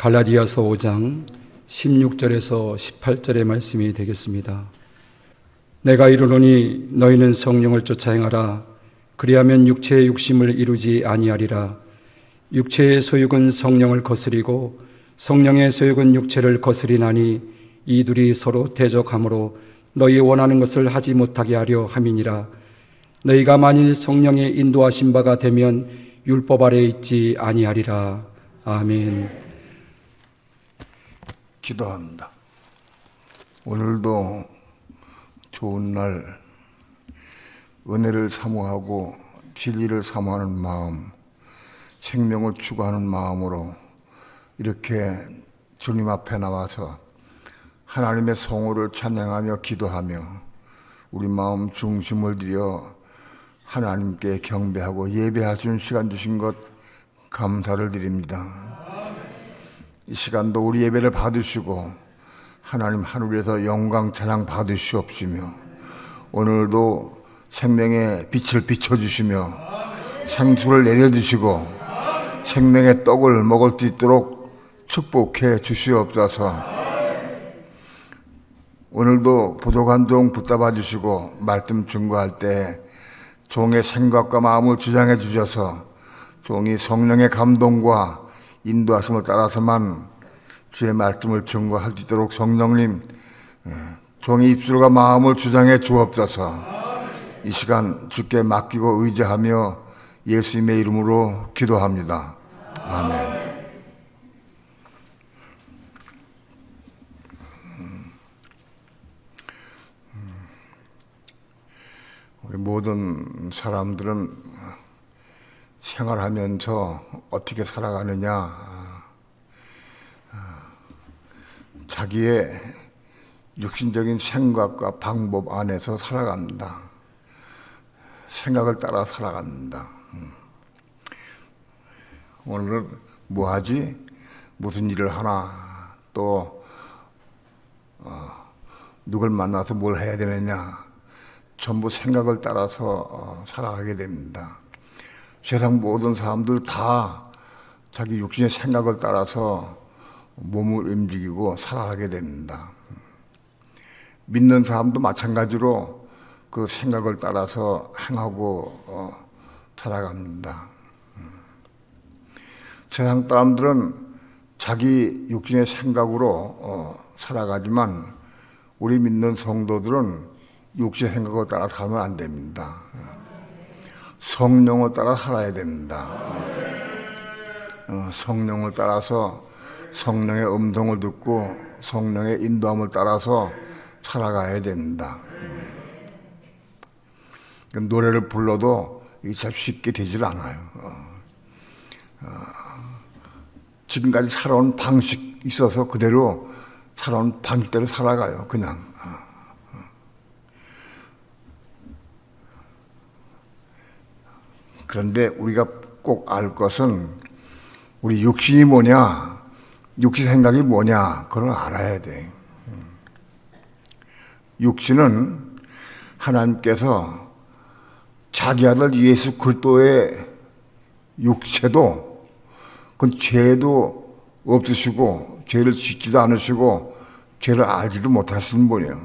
갈라디아서 5장 16절에서 18절의 말씀이 되겠습니다. 내가 이르노니 너희는 성령을 쫓아 행하라. 그리하면 육체의 욕심을 이루지 아니하리라. 육체의 소욕은 성령을 거스리고 성령의 소욕은 육체를 거스리나니 이 둘이 서로 대적하므로 너희 원하는 것을 하지 못하게 하려 함이니라. 너희가 만일 성령의 인도하신 바가 되면 율법 아래에 있지 아니하리라. 아멘. 기도합니다. 오늘도 좋은 날, 은혜를 사모하고 진리를 사모하는 마음, 생명을 추구하는 마음으로 이렇게 주님 앞에 나와서 하나님의 성호를 찬양하며 기도하며 우리 마음 중심을 들여 하나님께 경배하고 예배할 수 있는 시간 주신 것 감사를 드립니다. 이 시간도 우리 예배를 받으시고 하나님 하늘에서 영광 찬양 받으시옵시며 오늘도 생명의 빛을 비춰주시며 생수를 내려주시고 생명의 떡을 먹을 수 있도록 축복해 주시옵소서. 오늘도 부족한 종 붙잡아 주시고 말씀 증거할 때 종의 생각과 마음을 주장해 주셔서 종이 성령의 감동과 인도하심을 따라서만 주의 말씀을 증거할 수 있도록 성령님 종의 입술과 마음을 주장해 주옵소서. 이 시간 주께 맡기고 의지하며 예수님의 이름으로 기도합니다. 아멘. 우리 모든 사람들은 생활하면서 어떻게 살아가느냐, 자기의 육신적인 생각과 방법 안에서 살아갑니다. 생각을 따라 살아갑니다. 오늘은 뭐 하지? 무슨 일을 하나? 또 누굴 만나서 뭘 해야 되느냐? 전부 생각을 따라서 살아가게 됩니다. 세상 모든 사람들 다 자기 육신의 생각을 따라서 몸을 움직이고 살아가게 됩니다. 믿는 사람도 마찬가지로 그 생각을 따라서 행하고 살아갑니다. 세상 사람들은 자기 육신의 생각으로 살아가지만 우리 믿는 성도들은 육신의 생각을 따라 살면 안 됩니다. 성령을 따라 살아야 됩니다. 성령을 따라서 성령의 음성을 듣고 성령의 인도함을 따라서 살아가야 됩니다. 노래를 불러도 이게 참 쉽게 되질 않아요. 지금까지 살아온 방식이 있어서 그대로 살아온 방식대로 살아가요. 그냥. 그런데 우리가 꼭 알 것은 우리 육신이 뭐냐, 육신 생각이 뭐냐, 그걸 알아야 돼. 육신은 하나님께서 자기 아들 예수 그리스도의 육체도 그 죄도 없으시고 죄를 짓지도 않으시고 죄를 알지도 못하시는 분이에요.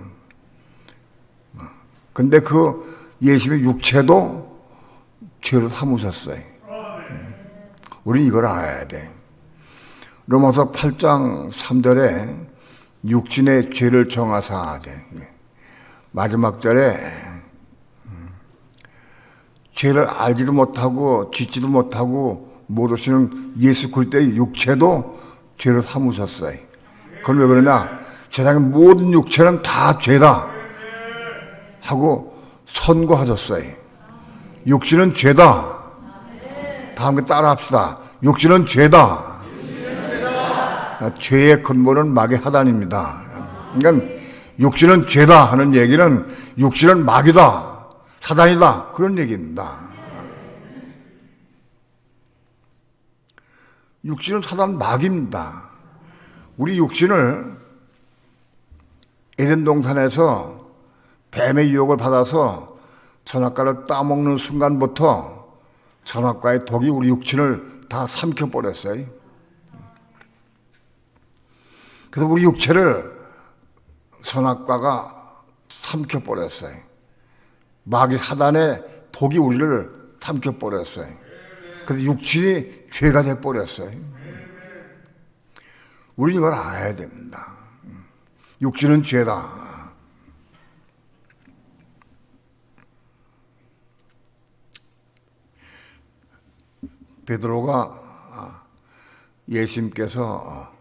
근데 그 예수님의 육체도 죄로 삼으셨어요. 우리 이걸 알아야 돼. 로마서 8장 3절에 육신의 죄를 정하사 돼. 마지막 절에 죄를 알지도 못하고 짓지도 못하고 모르시는 예수 그리스도의 육체도 죄로 삼으셨어요. 그건 왜 그러냐? 세상의 모든 육체는 다 죄다 하고 선고하셨어요. 육신은 죄다. 다음 거 따라 합시다. 육신은 죄다. 죄의 근본은 마귀 하단입니다. 그러니까 육신은 죄다 하는 얘기는 육신은 마귀다, 사단이다, 그런 얘기입니다. 육신은 사단 마귀입니다. 우리 육신을 에덴 동산에서 뱀의 유혹을 받아서 선악과를 따먹는 순간부터 선악과의 독이 우리 육신을 다 삼켜버렸어요. 그래서 우리 육체를 선악과가 삼켜버렸어요. 마귀 사단의 독이 우리를 삼켜버렸어요. 그래서 육신이 죄가 돼버렸어요. 우리는 이걸 알아야 됩니다. 육신은 죄다. 베드로가 예수님께서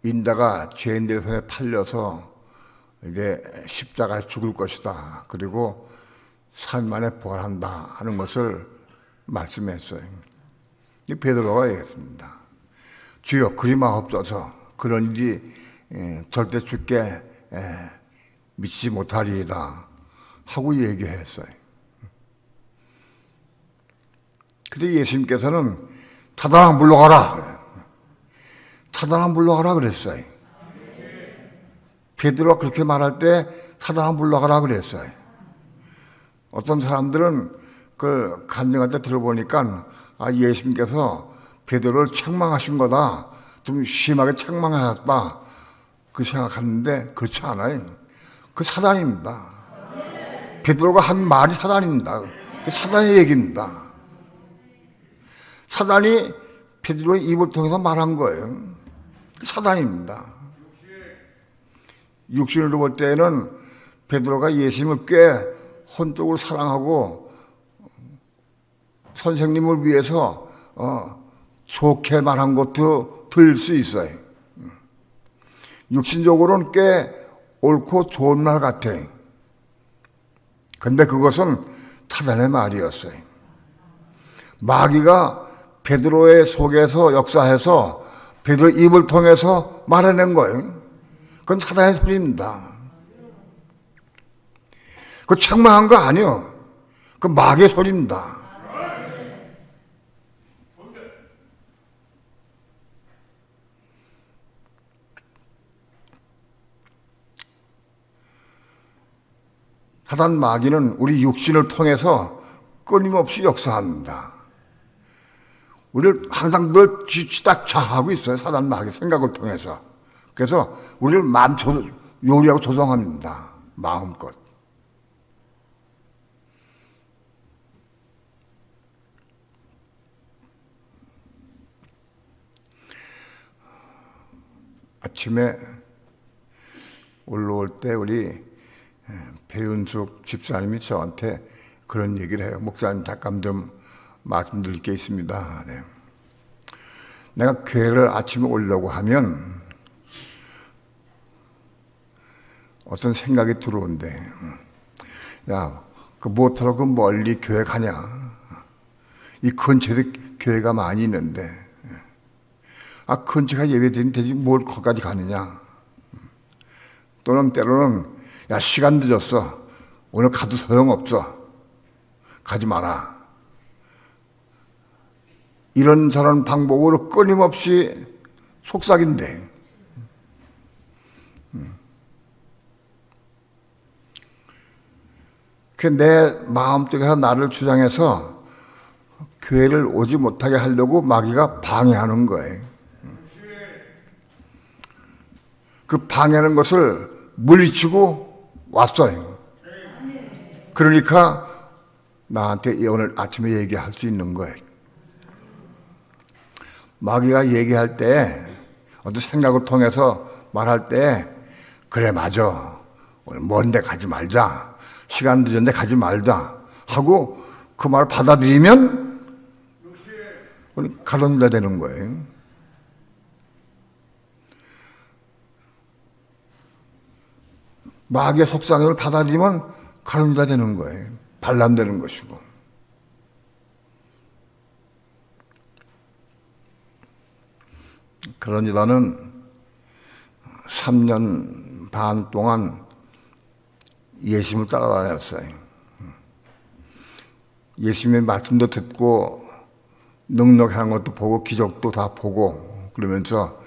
인자가 죄인들의 손에 팔려서 이제 십자가에 죽을 것이다. 그리고 3일 만에 부활한다 하는 것을 말씀했어요. 베드로가 얘기했습니다. 주여 그리마옵소서 그런 일이 절대 죽게 미치지 못하리이다 하고 얘기했어요. 근데 예수님께서는 사단아 물러가라. 사단아 물러가라 그랬어요. 베드로가 그렇게 말할 때 사단아 물러가라 그랬어요. 어떤 사람들은 그 간증할 때 들어보니까 예수님께서 베드로를 책망하신 거다. 좀 심하게 책망하셨다. 그 생각하는데 그렇지 않아요. 그 사단입니다. 베드로가 한 말이 사단입니다. 사단의 얘기입니다. 사단이 베드로의 입을 통해서 말한 거예요. 사단입니다. 육신으로 볼 때는 베드로가 예수님을 꽤 혼적으로 사랑하고 선생님을 위해서 좋게 말한 것도 들릴 수 있어요. 육신적으로는 꽤 옳고 좋은 말 같아요. 근데 그것은 사단의 말이었어요. 마귀가 베드로의 속에서 역사해서 베드로의 입을 통해서 말해낸 거예요. 그건 사단의 소리입니다. 그 책망한 거 아니에요. 그 마귀의 소리입니다. 사단 마귀는 우리 육신을 통해서 끊임없이 역사합니다. 우리를 항상 늘 쥐딱자하고 있어요. 사단 마귀 생각을 통해서. 그래서 우리를 요리하고 조종합니다. 마음껏. 아침에 올라올 때 우리 배윤숙 집사님이 저한테 그런 얘기를 해요. 목사님 잠깐 좀 말씀드릴 게 있습니다. 네. 내가 교회를 아침에 오려고 하면 어떤 생각이 들어온대. 야, 그 뭐하러 그 멀리 교회 가냐? 이 근처에도 교회가 많이 있는데, 근처가 예배드리면 되지 뭘 거기까지 가느냐? 또는 때로는 야, 시간 늦었어. 오늘 가도 소용없어. 가지 마라. 이런저런 방법으로 끊임없이 속삭인대. 내 마음속에서 나를 주장해서 교회를 오지 못하게 하려고 마귀가 방해하는 거예요. 그 방해하는 것을 물리치고 왔어요. 그러니까 나한테 오늘 아침에 얘기할 수 있는 거예요. 마귀가 얘기할 때 어떤 생각을 통해서 말할 때 그래 맞아 오늘 먼데 가지 말자 시간 늦었는데 가지 말자 하고 그 말을 받아들이면 가론다 되는 거예요. 마귀의 속삭임을 받아들이면 가론다 되는 거예요. 반람되는 것이고. 그러니 나는 3년 반 동안 예수님을 따라다녔어요. 예수님의 말씀도 듣고 능력하는 것도 보고 기적도 다 보고 그러면서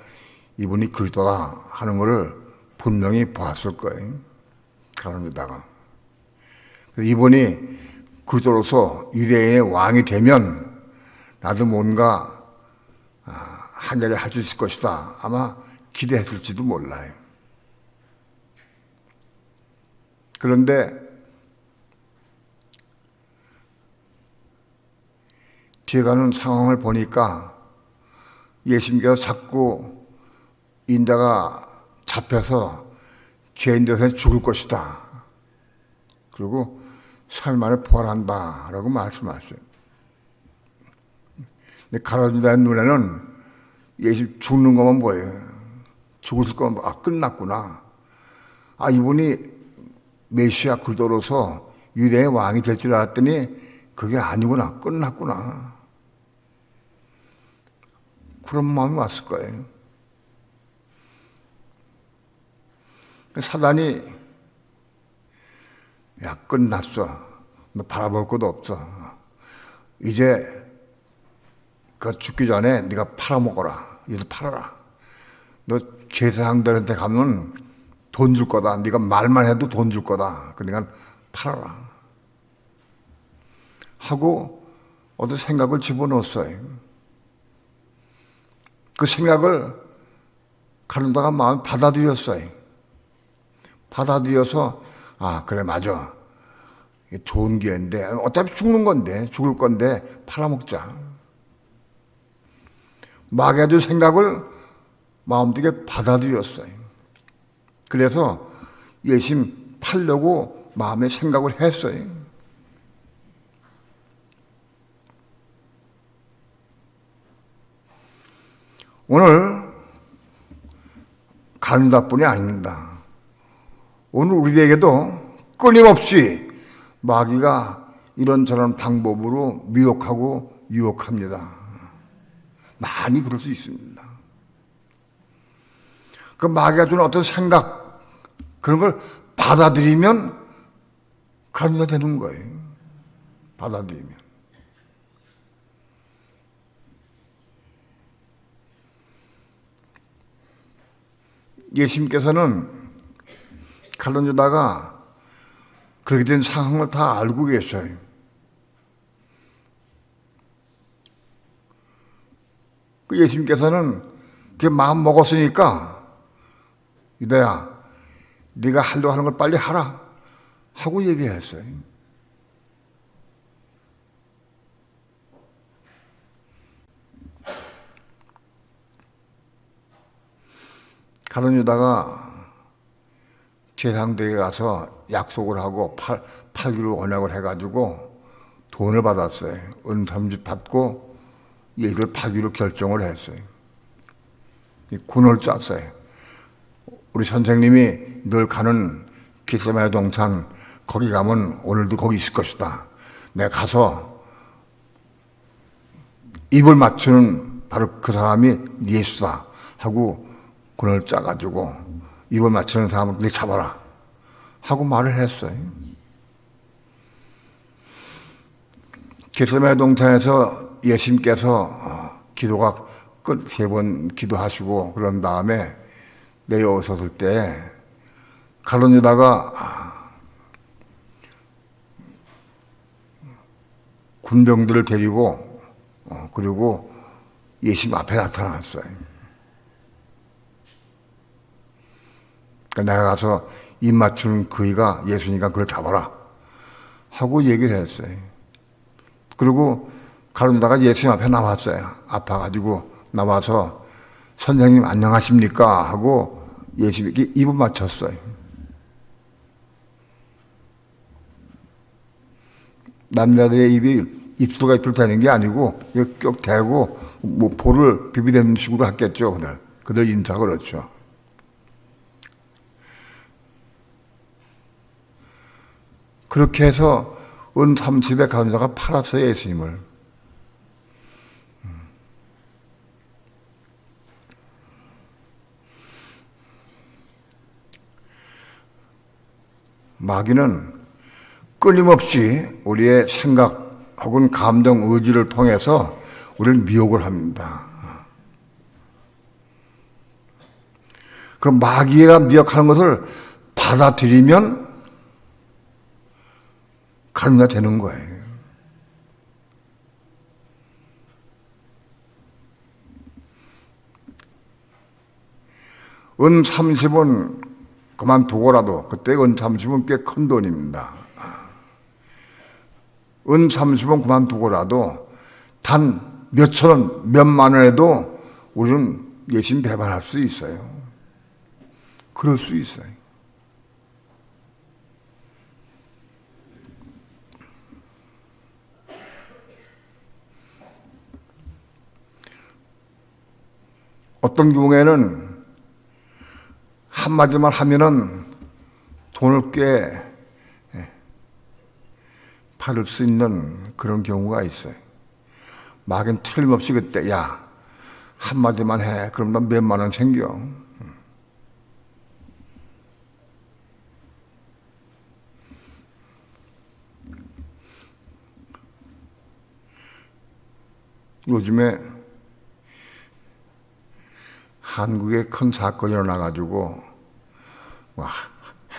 이분이 그리스도다 하는 것을 분명히 보았을 거예요. 가람에다가 이분이 그리스도로서 유대인의 왕이 되면 나도 뭔가 하늘에 할 수 있을 것이다. 아마 기대했을지도 몰라요. 그런데 뒤에 가는 상황을 보니까 예수님께서 자꾸 인자가 잡혀서 죄인 되어서 죽을 것이다. 그리고 3일 만에 부활한다 라고 말씀하셨어요. 근데 가룟유다의 눈에는 예수 죽는 것만 보여요. 죽을 것만 보여. 끝났구나. 이분이 메시아 그리스도로서 유대의 왕이 될 줄 알았더니 그게 아니구나. 끝났구나. 그런 마음이 왔을 거예요. 사단이 야 끝났어. 너 바라볼 것도 없어. 이제 그 죽기 전에 네가 팔아먹어라. 얘도 팔아라. 너 제사장들한테 가면 돈 줄 거다. 네가 말만 해도 돈 줄 거다. 그러니까 팔아라. 하고 어떤 생각을 집어넣었어요. 그 생각을 가르다가 마음에 받아들였어요. 받아들여서 그래 맞아. 이게 좋은 기회인데 어차피 죽는 건데 죽을 건데 팔아먹자. 마귀의 생각을 마음속에 받아들였어요. 그래서 예수님 팔려고 마음에 생각을 했어요. 오늘 가룟유다뿐이 아닙니다. 오늘 우리에게도 끊임없이 마귀가 이런저런 방법으로 미혹하고 유혹합니다. 많이 그럴 수 있습니다. 그 마귀가 주는 어떤 생각, 그런 걸 받아들이면 가룟유다 되는 거예요. 받아들이면. 예수님께서는 가룟유다가 그렇게 된 상황을 다 알고 계셔요. 그 예수님께서는 그 마음 먹었으니까 유다야, 네가 하려고 하는 걸 빨리 하라 하고 얘기했어요. 가룟유다가 제사장들에게 가서 약속을 하고 팔기로 언약을 해가지고 돈을 받았어요. 은 30 받고 얘를 팔기로 결정을 했어요. 군을 짰어요. 우리 선생님이 늘 가는 겟세마네 동산 거기 가면 오늘도 거기 있을 것이다. 내가 가서 입을 맞추는 바로 그 사람이 예수다 하고 군을 짜가지고 입을 맞추는 사람을 네 잡아라 하고 말을 했어요. 겟세마네 동산에서 예수님께서 기도가 끝 3번 기도하시고 그런 다음에 내려오셨을 때 가룟유다가 군병들을 데리고 그리고 예수님 앞에 나타났어요. 그러니까 내가 가서 입 맞추는 그이가 예수니까 그걸 잡아라 하고 얘기를 했어요. 그리고 가룟유다가 예수님 앞에 나왔어요. 아파가지고 나와서 선생님 안녕하십니까 하고 예수님께 입을 맞췄어요. 남자들의 입이 입술과 입술 대는 게 아니고 껴 대고 뭐 볼을 비비대는 식으로 했겠죠. 그들 인사 그렇죠. 그렇게 해서 은 30에 가룟유다가 팔았어요. 예수님을. 마귀는 끊임없이 우리의 생각 혹은 감정, 의지를 통해서 우리를 미혹을 합니다. 그 마귀가 미혹하는 것을 받아들이면 가룟유다 되는 거예요. 은 30은 그만두고라도, 그때 은 30은 꽤 큰 돈입니다. 은 30은 그만두고라도 단 몇천 원, 몇만 원에도 우리는 열심히 배반할 수 있어요. 그럴 수 있어요. 어떤 경우에는 한마디만 하면은 돈을 꽤 팔을 수 있는 그런 경우가 있어요. 막연 틀림없이 그때, 야, 한마디만 해. 그럼 너 몇만 원 생겨. 요즘에 한국에 큰 사건이 일어나가지고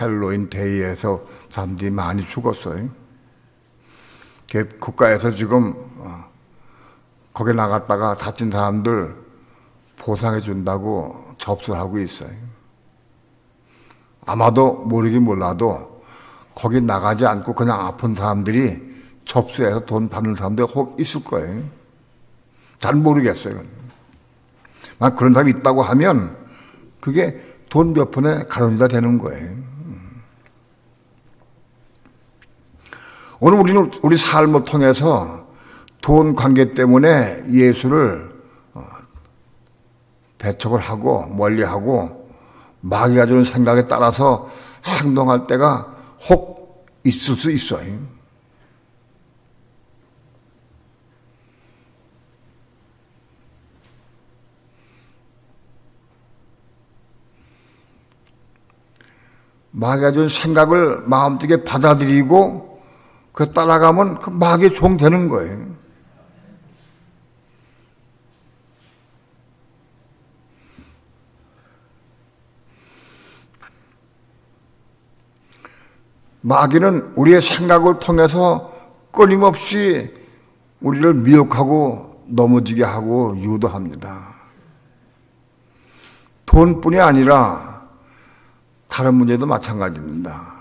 헬로윈 데이에서 사람들이 많이 죽었어요. 국가에서 지금 거기 나갔다가 다친 사람들 보상해 준다고 접수를 하고 있어요. 아마도 모르긴 몰라도 거기 나가지 않고 그냥 아픈 사람들이 접수해서 돈 받는 사람들 혹 있을 거예요. 잘 모르겠어요. 만 그런 사람이 있다고 하면 그게 돈 몇 푼에 가론이다 되는 거예요. 오늘 우리는 우리 삶을 통해서 돈 관계 때문에 예수를 배척을 하고 멀리하고 마귀가 주는 생각에 따라서 행동할 때가 혹 있을 수 있어요. 마귀가 준 생각을 마음속에 받아들이고 그 따라가면 그 마귀의 종 되는 거예요. 마귀는 우리의 생각을 통해서 끊임없이 우리를 미혹하고 넘어지게 하고 유도합니다. 돈뿐이 아니라 다른 문제도 마찬가지입니다.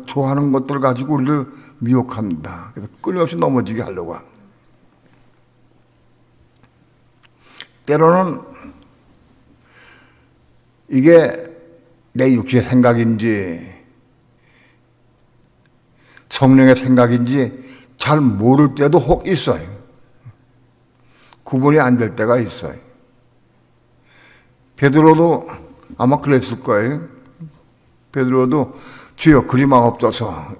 좋아하는 것들을 가지고 우리를 미혹합니다. 그래서 끊임없이 넘어지게 하려고 합니다. 때로는 이게 내 육체의 생각인지 성령의 생각인지 잘 모를 때도 혹 있어요. 구분이 안 될 때가 있어요. 베드로도 아마 그랬을 거예요. 베드로도 주여 그리 마옵소서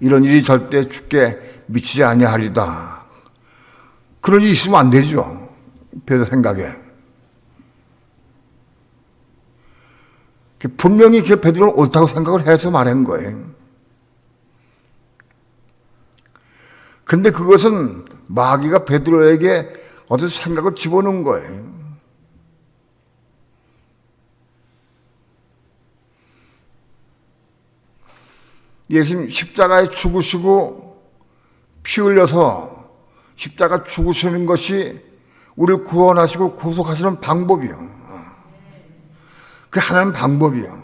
이런 일이 절대 주께 미치지 아니하리다. 그런 일이 있으면 안 되죠. 베드로 생각에. 분명히 베드로는 옳다고 생각을 해서 말한 거예요. 근데 그것은 마귀가 베드로에게 어떤 생각을 집어넣은 거예요. 예수님 십자가에 죽으시고 피 흘려서 십자가 죽으시는 것이 우리를 구원하시고 구속하시는 방법이요. 그게 하나님 방법이요.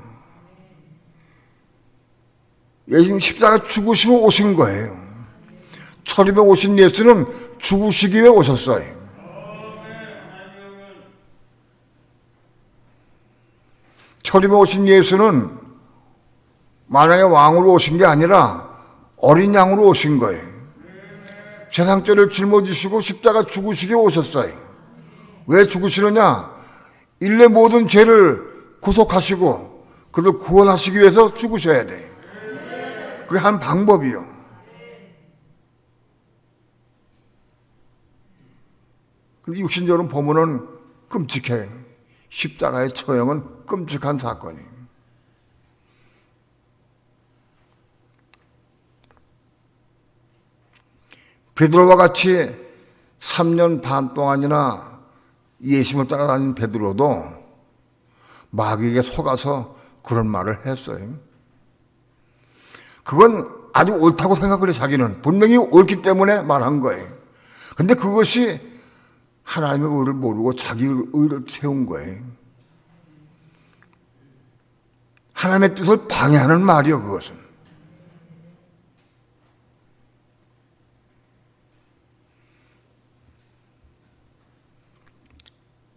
예수님 십자가 죽으시고 오신 거예요. 천립에 오신 예수는 죽으시기 위해 오셨어요. 천립에 오신 예수는 만왕의 왕으로 오신 게 아니라 어린 양으로 오신 거예요. 세상 죄를 짊어지시고 십자가 죽으시게 오셨어요. 왜 죽으시느냐? 일체 모든 죄를 구속하시고 그를 구원하시기 위해서 죽으셔야 돼요. 그게 한 방법이요. 근데 육신적으로 보면은 끔찍해. 십자가의 처형은 끔찍한 사건이에요. 베드로와 같이 3년 반 동안이나 예수님을 따라다닌 베드로도 마귀에게 속아서 그런 말을 했어요. 그건 아주 옳다고 생각을 해. 자기는 분명히 옳기 때문에 말한 거예요. 근데 그것이 하나님의 의를 모르고 자기 의를 세운 거예요. 하나님의 뜻을 방해하는 말이요, 그것은.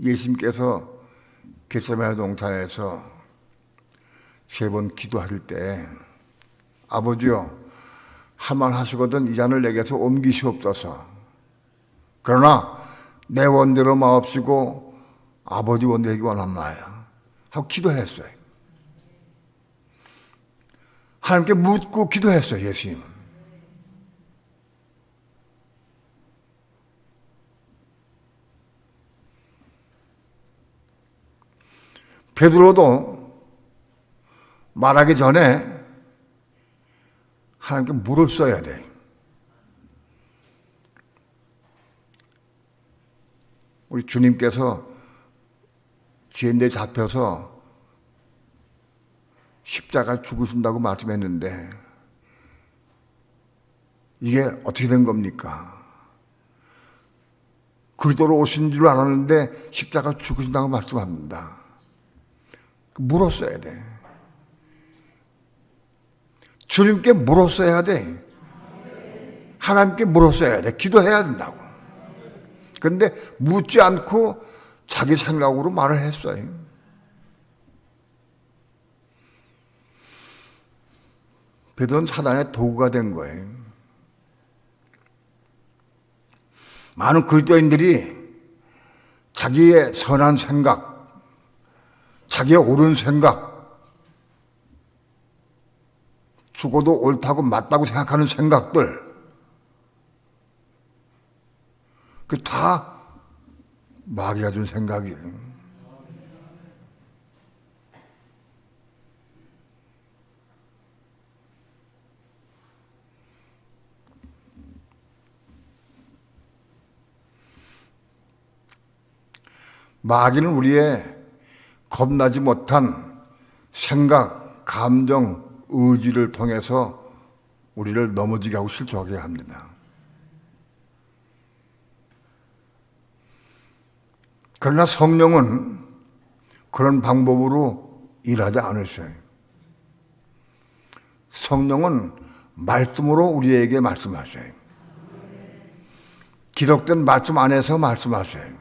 예수님께서 겟세마네 동산에서 3번 기도하실 때 아버지요, 할만하시거든 이 잔을 내게서 옮기시옵소서. 그러나 내 원대로 마옵시고 아버지 원대이기 원합나이다 하고 기도했어요. 하나님께 묻고 기도했어요, 예수님은. 베드로도 말하기 전에 하나님께 물을 써야 돼. 우리 주님께서 죄인들에 잡혀서 십자가 죽으신다고 말씀했는데 이게 어떻게 된 겁니까? 그리스도로 오신 줄 알았는데 십자가 죽으신다고 말씀합니다. 물었어야 돼. 주님께 물었어야 돼. 하나님께 물었어야 돼. 기도해야 된다고. 그런데 묻지 않고 자기 생각으로 말을 했어요. 베드로는 사단의 도구가 된 거예요. 많은 그리스도인들이 자기의 선한 생각, 자기의 옳은 생각, 죽어도 옳다고 맞다고 생각하는 생각들, 그 다 마귀가 준 생각이에요. 마귀는 우리의 겁나지 못한 생각, 감정, 의지를 통해서 우리를 넘어지게 하고 실족하게 합니다. 그러나 성령은 그런 방법으로 일하지 않으셔요. 성령은 말씀으로 우리에게 말씀하셔요. 기록된 말씀 안에서 말씀하셔요.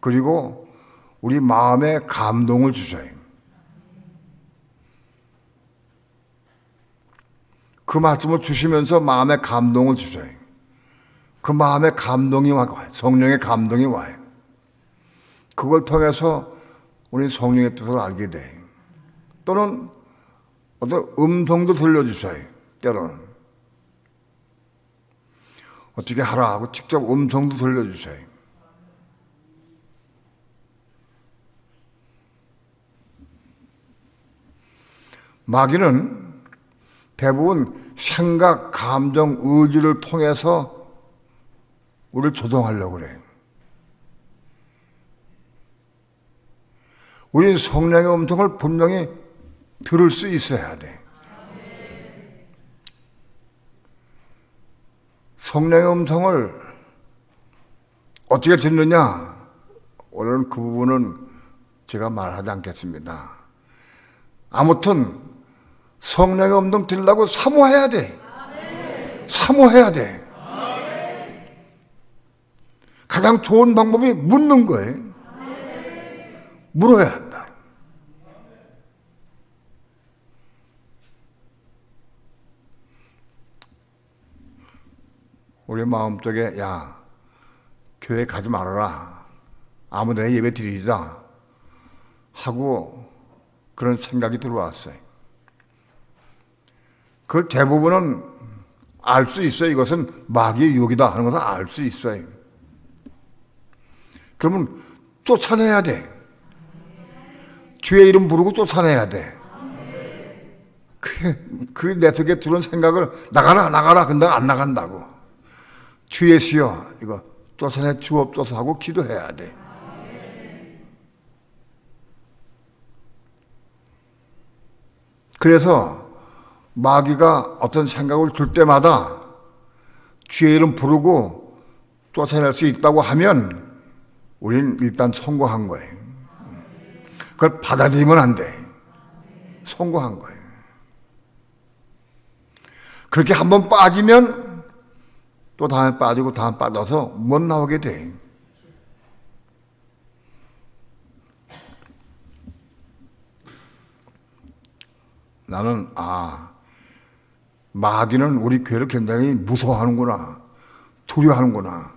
그리고 우리 마음에 감동을 주셔요. 그 말씀을 주시면서 마음에 감동을 주셔요. 그 마음에 감동이 와요. 성령의 감동이 와요. 그걸 통해서 우리 성령의 뜻을 알게 돼요. 또는 어떤 음성도 들려주셔요. 때로는 어떻게 하라 하고 직접 음성도 들려주셔요. 마귀는 대부분 생각, 감정, 의지를 통해서 우리를 조종하려고 그래요. 우리는 성령의 음성을 분명히 들을 수 있어야 돼. 성령의 음성을 어떻게 듣느냐? 오늘은 그 부분은 제가 말하지 않겠습니다. 아무튼 성령의 음성 들으려고 사모해야 돼. 사모해야 돼. 가장 좋은 방법이 묻는 거예요. 물어야 한다. 우리 마음속에 야, 교회 가지 말아라. 아무 데나 예배 드리자 하고 그런 생각이 들어왔어요. 그 대부분은 알 수 있어요. 이것은 마귀의 유혹이다 하는 것은 알 수 있어요. 그러면 쫓아내야 돼. 주의 이름 부르고 쫓아내야 돼. 그 내 속에 들어온 생각을 나가라 근데 안 나간다고. 주 예수여 이거 쫓아내 주옵소서 하고 기도해야 돼. 그래서 마귀가 어떤 생각을 줄 때마다 주의 이름 부르고 쫓아낼 수 있다고 하면 우리는 일단 성공한 거예요. 그걸 받아들이면 안 돼. 성공한 거예요. 그렇게 한번 빠지면 또 다음에 빠지고 다음에 빠져서 못 나오게 돼. 나는 마귀는 우리 교회를 굉장히 무서워하는구나, 두려워하는구나,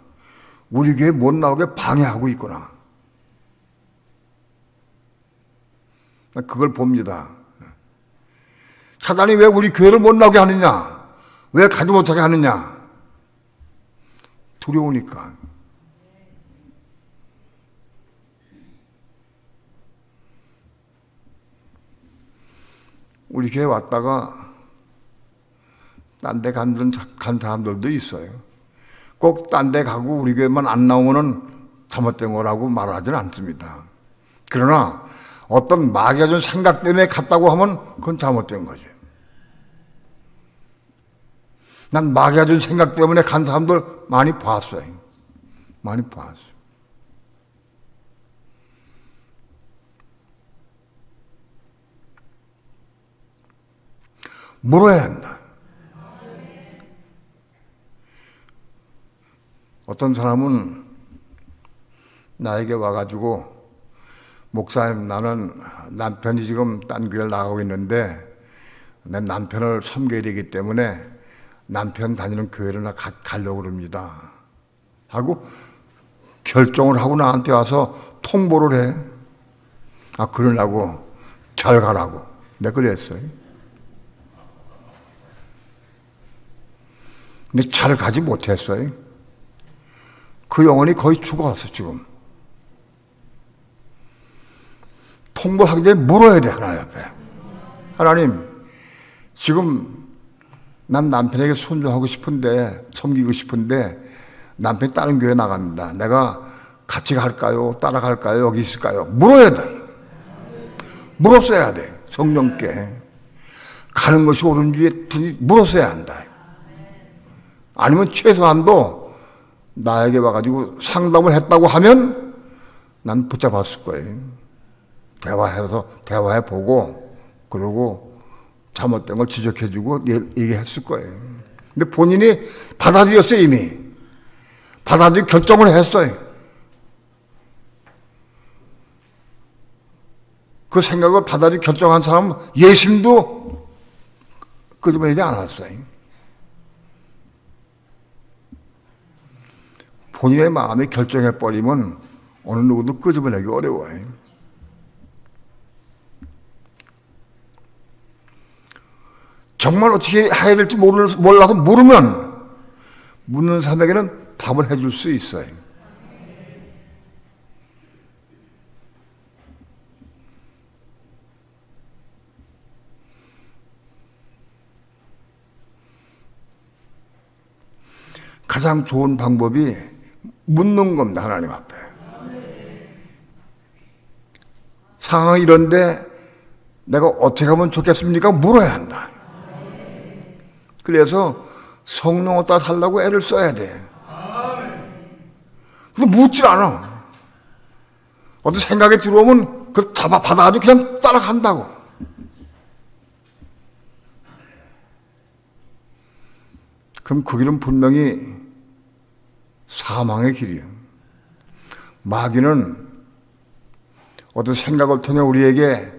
우리 교회 못 나오게 방해하고 있구나. 그걸 봅니다. 사단이 왜 우리 교회를 못 나오게 하느냐? 왜 가지 못하게 하느냐? 두려우니까. 우리 교회 왔다가 딴 데 간 사람들도 있어요. 꼭 딴 데 가고 우리 교회만 안 나오면은 잘못된 거라고 말하지는 않습니다. 그러나 어떤 마귀가 준 생각 때문에 갔다고 하면 그건 잘못된 거죠. 난 마귀가 준 생각 때문에 간 사람들 많이 봤어요. 많이 봤어요. 물어야 한다. 어떤 사람은 나에게 와가지고, 목사님, 나는 남편이 지금 딴 교회를 나가고 있는데 내 남편을 섬겨야 되기 때문에 남편 다니는 교회를 가려고 그럽니다 하고 결정을 하고 나한테 와서 통보를 해. 그러려고 잘 가라고. 내가 그랬어요. 근데 잘 가지 못했어요. 그 영혼이 거의 죽어왔어 지금. 통보하기 전에 물어야 돼, 하나님 앞에. 하나님, 지금 난 남편에게 순종하고 싶은데, 섬기고 싶은데 남편이 다른 교회 나갑니다. 내가 같이 갈까요? 따라갈까요? 여기 있을까요? 물어야 돼. 물었어야 돼. 성령께 가는 것이 옳은지 물었어야 한다. 아니면 최소한도 나에게 와가지고 상담을 했다고 하면 난 붙잡았을 거예요. 대화해보고, 그리고 잘못된 걸 지적해주고 얘기했을 거예요. 근데 본인이 받아들였어요, 이미. 받아들이고 결정을 했어요. 그 생각을 받아들이고 결정한 사람은 예수님도 끄집어내지 않았어요. 본인의 마음에 결정해버리면 어느 누구도 끄집어내기 어려워요. 정말 어떻게 해야 될지 몰라도 물으면 묻는 사람에게는 답을 해줄 수 있어요. 가장 좋은 방법이 묻는 겁니다. 하나님 앞에. 상황이 이런데 내가 어떻게 하면 좋겠습니까? 물어야 한다. 그래서 성령 따라 살라고 애를 써야 돼. 그거 묻질 않아. 어떤 생각이 들어오면 그걸 다 받아가지고 그냥 따라간다고. 그럼 그 길은 분명히 사망의 길이에요. 마귀는 어떤 생각을 통해 우리에게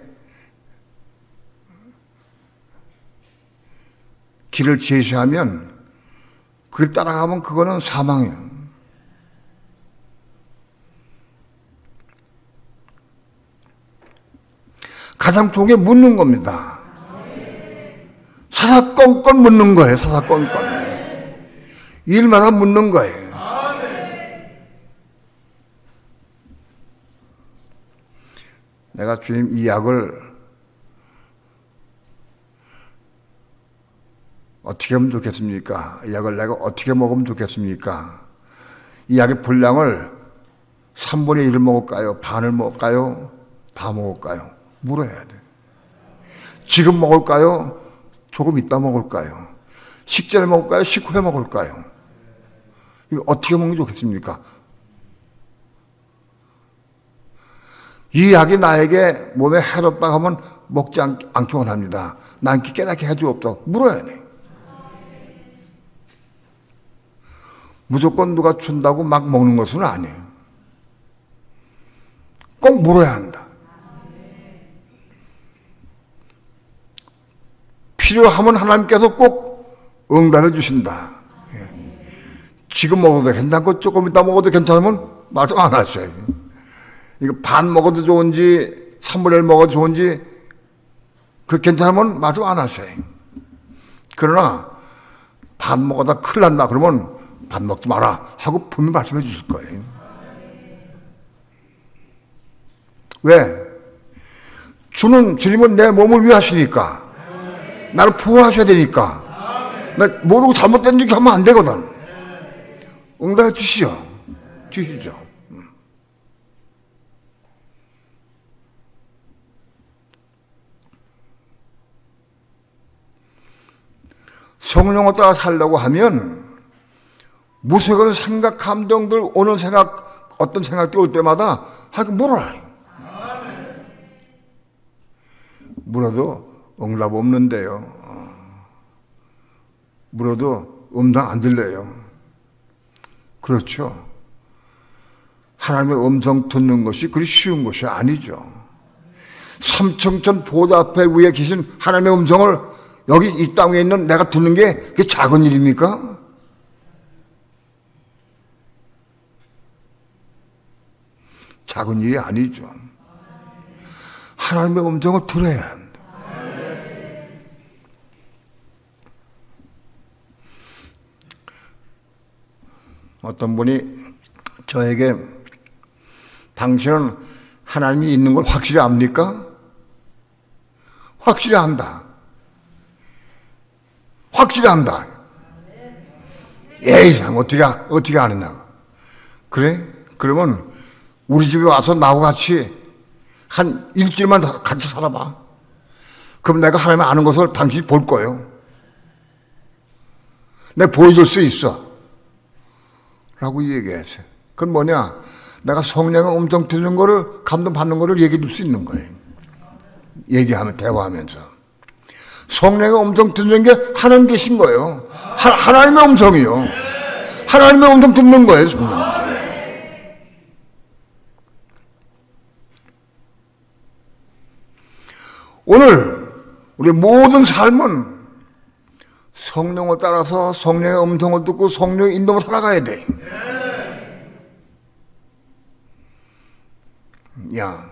길을 제시하면 그걸 따라가면 그거는 사망이에요. 가장 좋은 게 묻는 겁니다. 사사건건 묻는 거예요. 사사건건. 일마다 묻는 거예요. 내가 주님 이 약을 어떻게 하면 좋겠습니까? 이 약을 내가 어떻게 먹으면 좋겠습니까? 이 약의 분량을 3분의 1을 먹을까요? 반을 먹을까요? 다 먹을까요? 물어야 돼. 지금 먹을까요? 조금 이따 먹을까요? 식전에 먹을까요? 식후에 먹을까요? 이거 어떻게 먹는 게 좋겠습니까? 이 약이 나에게 몸에 해롭다 하면 먹지 않기만 합니다. 난 깨닫게 해주옵소서. 물어야 돼. 무조건 누가 준다고 막 먹는 것은 아니에요. 꼭 물어야 한다. 필요하면 하나님께서 꼭 응답해 주신다. 지금 먹어도 괜찮고 조금 이따 먹어도 괜찮으면 말씀 안 하셔요. 이거 반 먹어도 좋은지 3분의 1 먹어도 좋은지 그 괜찮으면 말씀 안 하셔요. 그러나 반 먹어다 큰일 난다 그러면 반 먹지 마라 하고 분명히 말씀해 주실 거예요. 왜? 주는 주님은 내 몸을 위하시니까 나를 보호하셔야 되니까 나 모르고 잘못된 얘기 하면 안 되거든. 응답해 주시죠. 성령을 따라 살려고 하면 무색한 생각, 감정들 오는 생각, 어떤 생각이 올 때마다 하여튼 물어라. 물어도 응답 없는데요. 물어도 음성 안 들려요. 그렇죠. 하나님의 음성 듣는 것이 그리 쉬운 것이 아니죠. 삼층천 보좌 앞에 위에 계신 하나님의 음성을 여기 이 땅에 있는 내가 듣는 게 그게 작은 일입니까? 작은 일이 아니죠. 하나님의 음성을 들어야 합니다. 어떤 분이 저에게 당신은 하나님이 있는 걸 확실히 압니까? 확실히 안다. 확실히 안다. 에이, 어떻게 아느냐. 그래? 그러면 우리 집에 와서 나하고 같이 한 일주일만 같이 살아봐. 그럼 내가 하나님 아는 것을 당신이 볼 거예요. 내가 보여줄 수 있어. 라고 얘기했어요. 그건 뭐냐? 내가 성령의 음성 듣는 거를, 감동받는 거를 얘기해 줄 수 있는 거예요. 얘기하면, 대화하면서. 성령의 음성 듣는 게 하나님 계신 거예요. 하나님의 음성이요. 하나님의 음성 듣는 거예요, 성령 음성. 오늘 우리 모든 삶은 성령을 따라서 성령의 음성을 듣고 성령의 인도로 살아가야 돼. 야,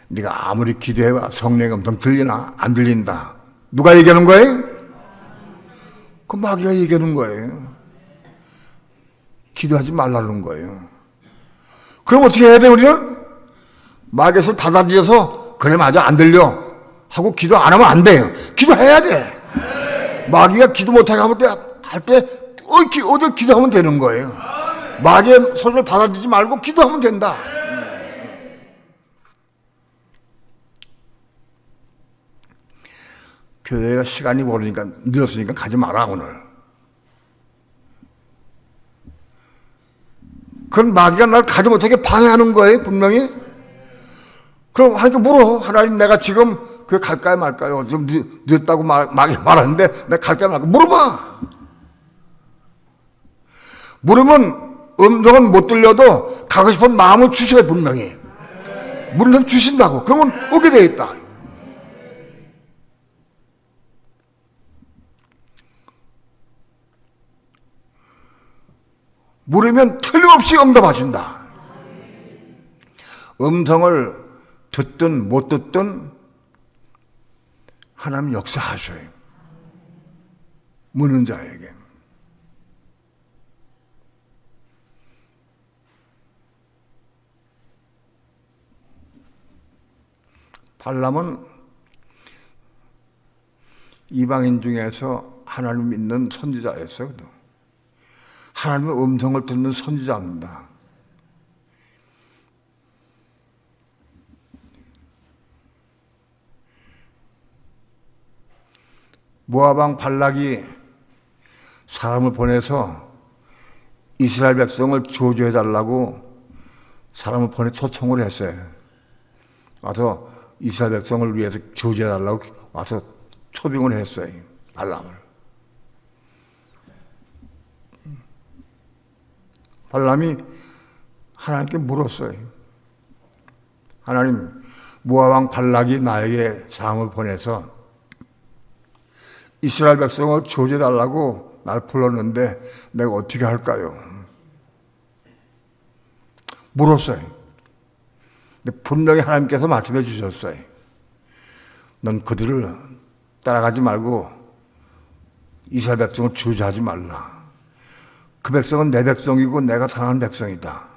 네가 아무리 기도해봐 성령의 음성 들리나? 안 들린다. 누가 얘기하는 거예요? 그 마귀가 얘기하는 거예요. 기도하지 말라는 거예요. 그럼 어떻게 해야 돼 우리는? 마귀를 받아들여서 그래 맞아 안 들려 하고 기도 안 하면 안 돼요. 기도해야 돼. 마귀가 기도 못하게 할 때 어디 기도하면 되는 거예요. 마귀의 소리를 받아들이지 말고 기도하면 된다. 교회가 시간이 모르니까 늦었으니까 가지 마라 오늘. 그건 마귀가 날 가지 못하게 방해하는 거예요 분명히. 그럼 하니까 물어. 하나님 내가 지금 그 갈까요 말까요? 좀 늦었다고 말하는데 내가 갈까요 말까요? 물어봐. 물으면 음성은 못 들려도 가고 싶은 마음을 주셔야 분명히. 물으면 주신다고. 그러면 오게 되어 있다. 물으면 틀림없이 응답하신다. 음성을 듣든 못 듣든 하나님 역사하셔요. 묻는 자에게. 발람은 이방인 중에서 하나님 믿는 선지자였어요. 하나님의 음성을 듣는 선지자입니다. 모압 왕 발락이 사람을 보내서 이스라엘 백성을 저주해달라고 사람을 보내 초청을 했어요. 와서 이스라엘 백성을 위해서 저주해달라고 와서 초빙을 했어요. 발람을. 발람이 하나님께 물었어요. 하나님, 모압 왕 발락이 나에게 사람을 보내서 이스라엘 백성을 저주해달라고 날 불렀는데 내가 어떻게 할까요? 물었어요. 근데 분명히 하나님께서 말씀해 주셨어요. 넌 그들을 따라가지 말고 이스라엘 백성을 저주하지 말라. 그 백성은 내 백성이고 내가 사랑하는 백성이다.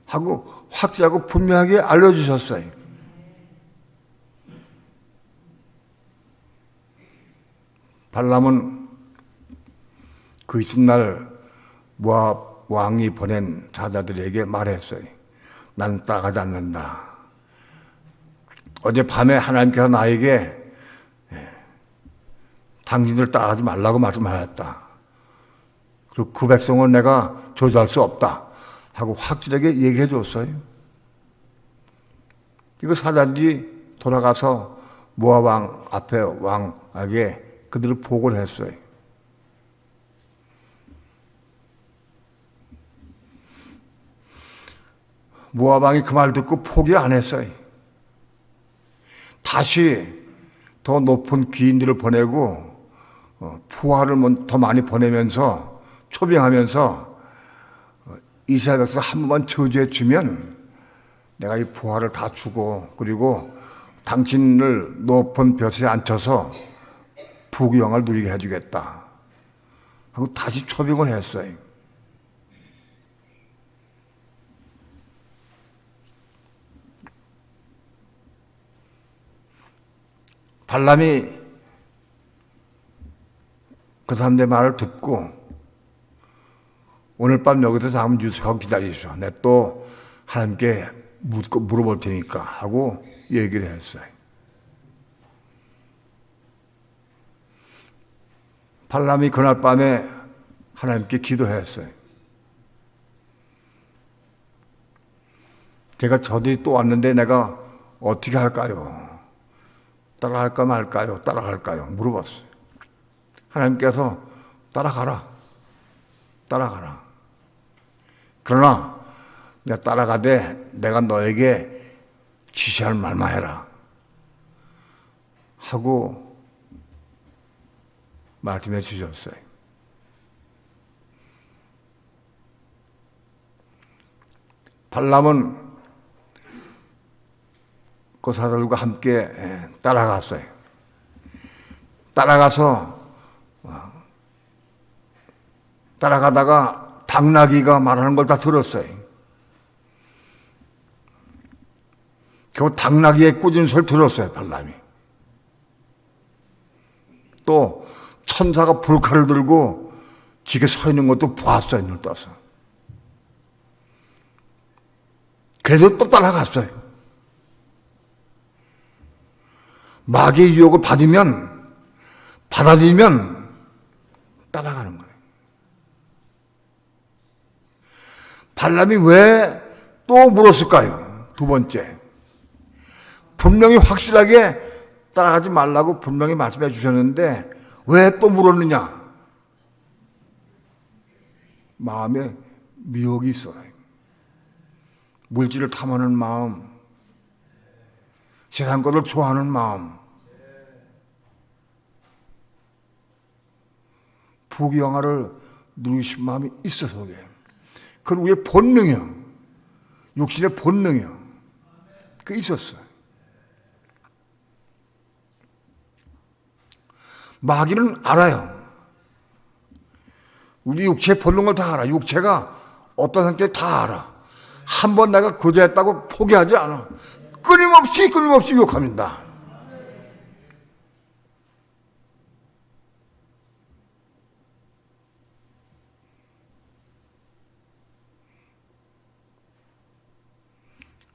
하고 확실하고 분명하게 알려주셨어요. 발람은 그 이튿날 모압 왕이 보낸 사자들에게 말했어요. 난 따라가지 않는다. 어젯밤에 하나님께서 나에게 당신들 따라가지 말라고 말씀하셨다. 그리고 그 백성은 내가 저주할 수 없다 하고 확실하게 얘기해 줬어요. 이거 사자들이 돌아가서 모압 왕 앞에 왕에게 그들을 보고를 했어요. 모압 왕이 그 말 듣고 포기 안 했어요. 다시 더 높은 귀인들을 보내고 부하를 더 많이 보내면서 초빙하면서 이스라엘 백성 한 번만 저주해 주면 내가 이 부하를 다 주고 그리고 당신을 높은 벼슬에 앉혀서 부귀영화를 누리게 해주겠다 하고 다시 초빙을 했어요. 발람이 그 사람들의 말을 듣고 오늘 밤 여기서 잠깐 유숙하고 기다리시오. 내 또 하나님께 물어볼 테니까 하고 얘기를 했어요. 발람이 그날 밤에 하나님께 기도했어요. 제가 저들이 또 왔는데 내가 어떻게 할까요? 따라갈까 말까요? 따라갈까요? 물어봤어요. 하나님께서 따라가라. 그러나 내가 따라가되 내가 너에게 지시할 말만 해라. 하고 말씀해 주셨어요. 발람은 그 사람들과 함께 따라갔어요. 따라가다가 당나귀가 말하는 걸 다 들었어요. 결국 당나귀의 꾸짖는 소리를 들었어요, 발람이. 또 천사가 불칼을 들고 지게 서 있는 것도 보았어요, 눈을 떠서. 그래서 또 따라갔어요. 마귀의 유혹을 받아들이면 따라가는 거예요. 발람이 왜 또 물었을까요? 두 번째. 분명히 확실하게 따라가지 말라고 분명히 말씀해 주셨는데 왜 또 물었느냐? 마음에 미혹이 있어요. 물질을 탐하는 마음, 세상 것을 좋아하는 마음, 부귀영화를 누리고 싶은 마음이 있어서 그래요. 그건 우리의 본능이요. 육신의 본능이요. 그게 있었어요. 마귀는 알아요. 우리 육체의 본능을 다 알아. 육체가 어떤 상태에 다 알아. 한 번 내가 거절했다고 포기하지 않아. 끊임없이 유혹합니다.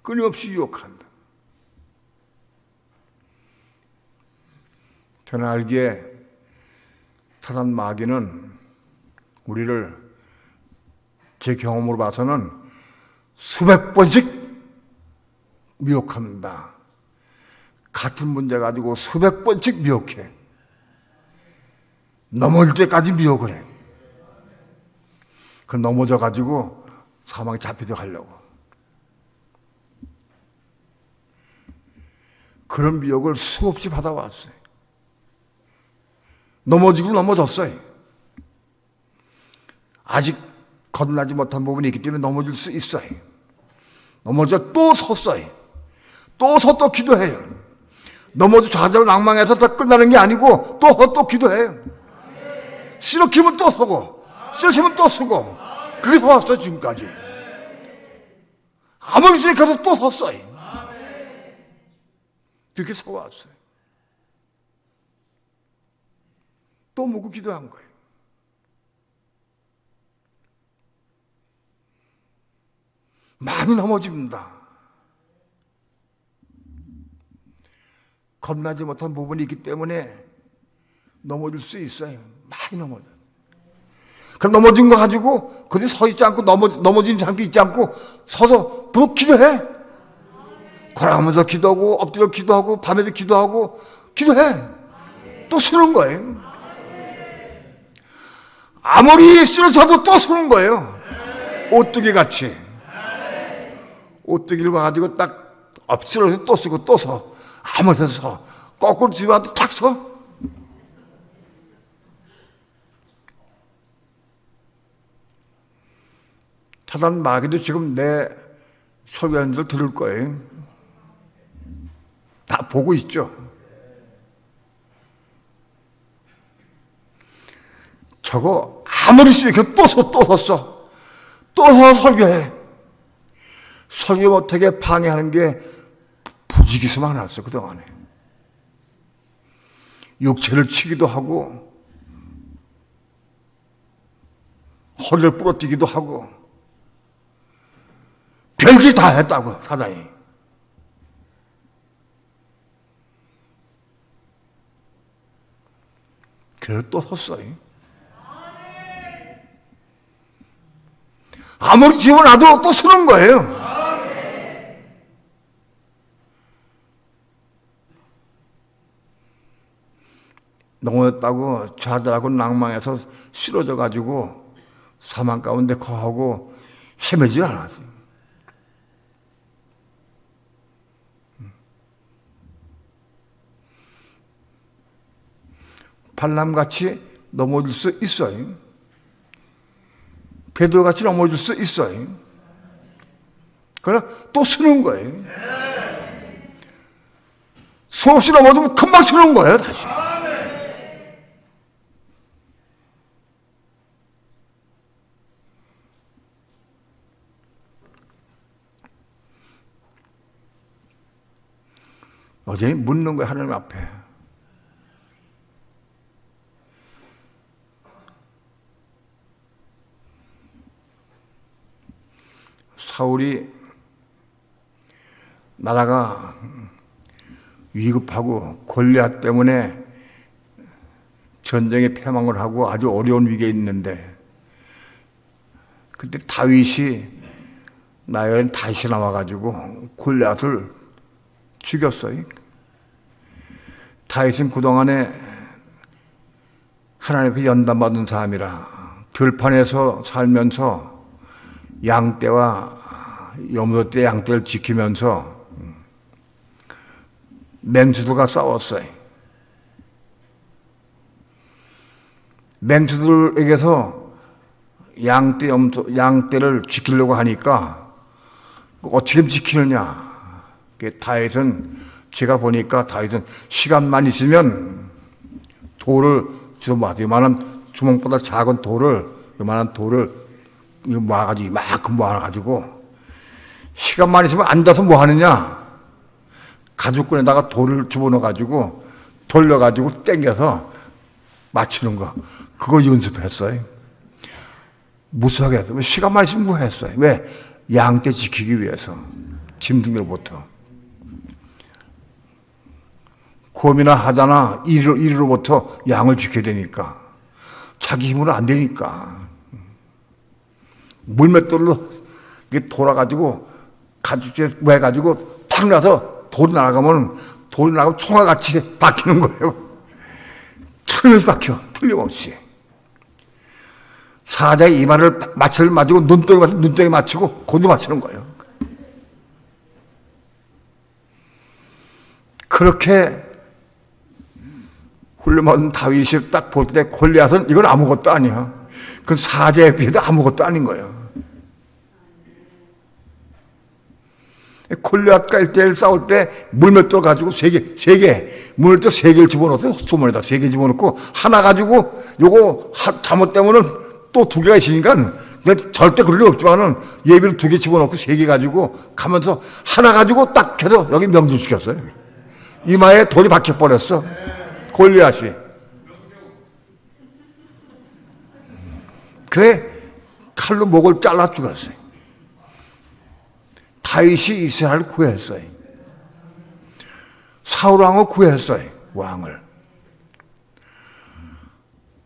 끊임없이 유혹한다. 저는 알기에 사단 마귀는 우리를 제 경험으로 봐서는 수백 번씩 미혹합니다. 같은 문제 가지고 수백 번씩 미혹해. 넘어질 때까지 미혹을 해. 그 넘어져 가지고 사망에 잡히도록 하려고. 그런 미혹을 수없이 받아왔어요. 넘어지고 넘어졌어요. 아직 거듭나지 못한 부분이 있기 때문에 넘어질 수 있어요. 넘어져 또 섰어요. 또 서 또 기도해요. 넘어져 좌절을 낭망해서 다 끝나는 게 아니고 또 기도해요. 쓰러키면 또 서고 쓰러키면 또 서고 그게 서왔어요. 지금까지 아무리 쓰러켜도 또 섰어요. 그렇게 서왔어요. 또 묻고 기도한 거예요. 많이 넘어집니다. 겁나지 못한 부분이 있기 때문에 넘어질 수 있어요. 많이 넘어져요. 그럼 넘어진 거 가지고 그대 서 있지 않고 넘어진 상태 있지 않고 서서 또 기도해. 걸어가면서 기도하고 엎드려 기도하고 밤에도 기도하고 기도해. 또 쓰는 거예요. 아무리 쓰러져도 또 쓰는 거예요. 오뚜기 같이. 오뚜기를 봐가지고 딱 엎드려서 또 쓰고 또 서. 아무 데서 서. 거꾸로 집어와도 탁 서. 차단 마귀도 지금 내 설교하는 걸 들을 거예요. 다 보고 있죠. 저거 아무리 이렇게 또 섰어. 또 서 설교해. 설교 못하게 방해하는 게 부지기수 많았어. 그동안에. 육체를 치기도 하고 허리를 부러뜨기도 하고 별짓 다 했다고 사단이. 그래서 또 섰어요. 아무리 집어놔도 또 서는 거예요. 넘어졌다고 좌절하고 낭망해서 쓰러져 가지고 사망 가운데 거하고 헤매지 않았어요. 발람같이 넘어질 수 있어요. 베드로같이 넘어질 수 있어요. 그러나 또 쓰는 거예요. 수없이 넘어지면 금방 쓰는 거예요. 다시. 어제 묻는 거예요. 하나님 앞에. 사울이 나라가 위급하고 골리앗 때문에 전쟁에 패망을 하고 아주 어려운 위기에 있는데 그때 다윗이 나열은 다시 나와가지고 골리앗을 죽였어요. 다윗은 그동안에 하나님 앞에 연단받은 사람이라 들판에서 살면서 양떼와 염소떼 양떼를 지키면서 맹수들과 싸웠어요. 맹수들에게서 양떼를 지키려고 하니까 어떻게 지키느냐. 다윗은 제가 보니까 다윗은 시간만 있으면 돌을 요만한 주먹보다 작은 돌을 요만한 돌을 모아가지고 이만큼 모아가지고 시간만 있으면 앉아서 뭐 하느냐? 가죽끈에다가 돌을 집어넣어가지고 돌려가지고 당겨서 맞추는 거. 그거 연습했어요. 무수하게 했어요. 시간만 있으면 뭐 했어요. 왜? 양떼 지키기 위해서. 짐승들로부터. 곰이나 하다나 이리로부터 양을 지켜야 되니까. 자기 힘으로 안 되니까. 물맷돌로 돌아가지고 가죽에 해가지고 탁 나서 돌이 날아가면 총알같이 박히는 거예요. 틀림없이 박혀. 틀림없이. 사자의 이마를 마찰을 맞고 눈덩이 맞추고 고도 맞추는 거예요. 그렇게 훌륭한 다윗을 딱 볼 때 골리앗은 이건 아무것도 아니야. 그건 사자에 비해도 아무것도 아닌 거예요. 골리앗과 1대1 싸울 때 물맷돌 가지고 세 개, 물맷돌 3개를 집어넣었어요. 소문에다 3개 집어넣고 하나 가지고 요거 잘못되면은 또 2개가 있으니까 절대 그럴 일 없지만은 예비를 2개 집어넣고 3개 가지고 가면서 하나 가지고 딱 해서 여기 명중시켰어요. 이마에 돌이 박혀버렸어. 골리앗이. 그래 칼로 목을 잘라 죽었어요. 다윗이 이스라엘을 구했어요. 사울 왕을 구했어요. 왕을.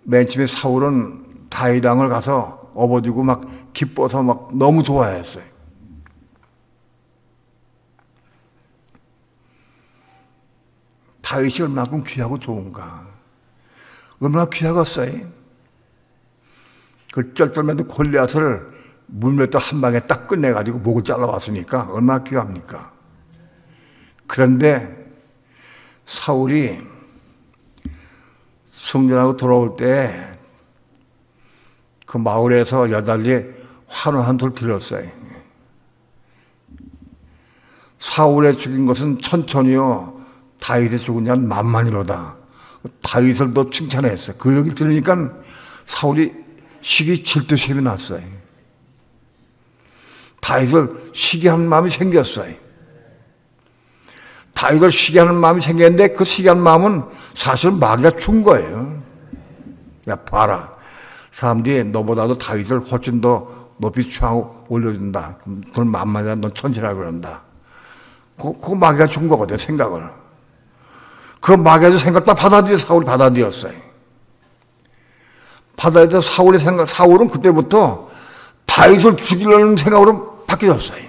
맨 처음에 사울은 다윗 왕을 가서 업어주고 막 기뻐서 막 너무 좋아했어요. 다윗이 얼마큼 귀하고 좋은가. 얼마나 귀하겠어요. 그 쩔쩔매도 골리앗을 물맷돌 한 방에 딱 끝내가지고 목을 잘라왔으니까 얼마나 귀합니까. 그런데 사울이 승전하고 돌아올 때 그 마을에서 여달리 환호 한 돌 들었어요. 사울의 죽인 것은 천천히요, 다윗의 죽은 자는 만만이로다. 다윗을 더 칭찬했어요. 그 얘기를 들으니까 사울이 시기 질투심이 났어요. 다윗을 시기하는 마음이 생겼어요. 다윗을 시기하는 마음이 생겼는데 그 시기하는 마음은 사실 마귀가 준 거예요. 야, 봐라. 사람들이 너보다도 다윗을 훨씬 더 높이 추앙하고 올려준다. 그건 만만이야. 넌 천지라고 그런다. 그거 마귀가 준 거거든, 생각을. 그 마귀가 준 생각 다 사울이 받아들였어요. 받아들여서 사울은 그때부터 다윗을 죽이려는 생각으로 바뀌었어요.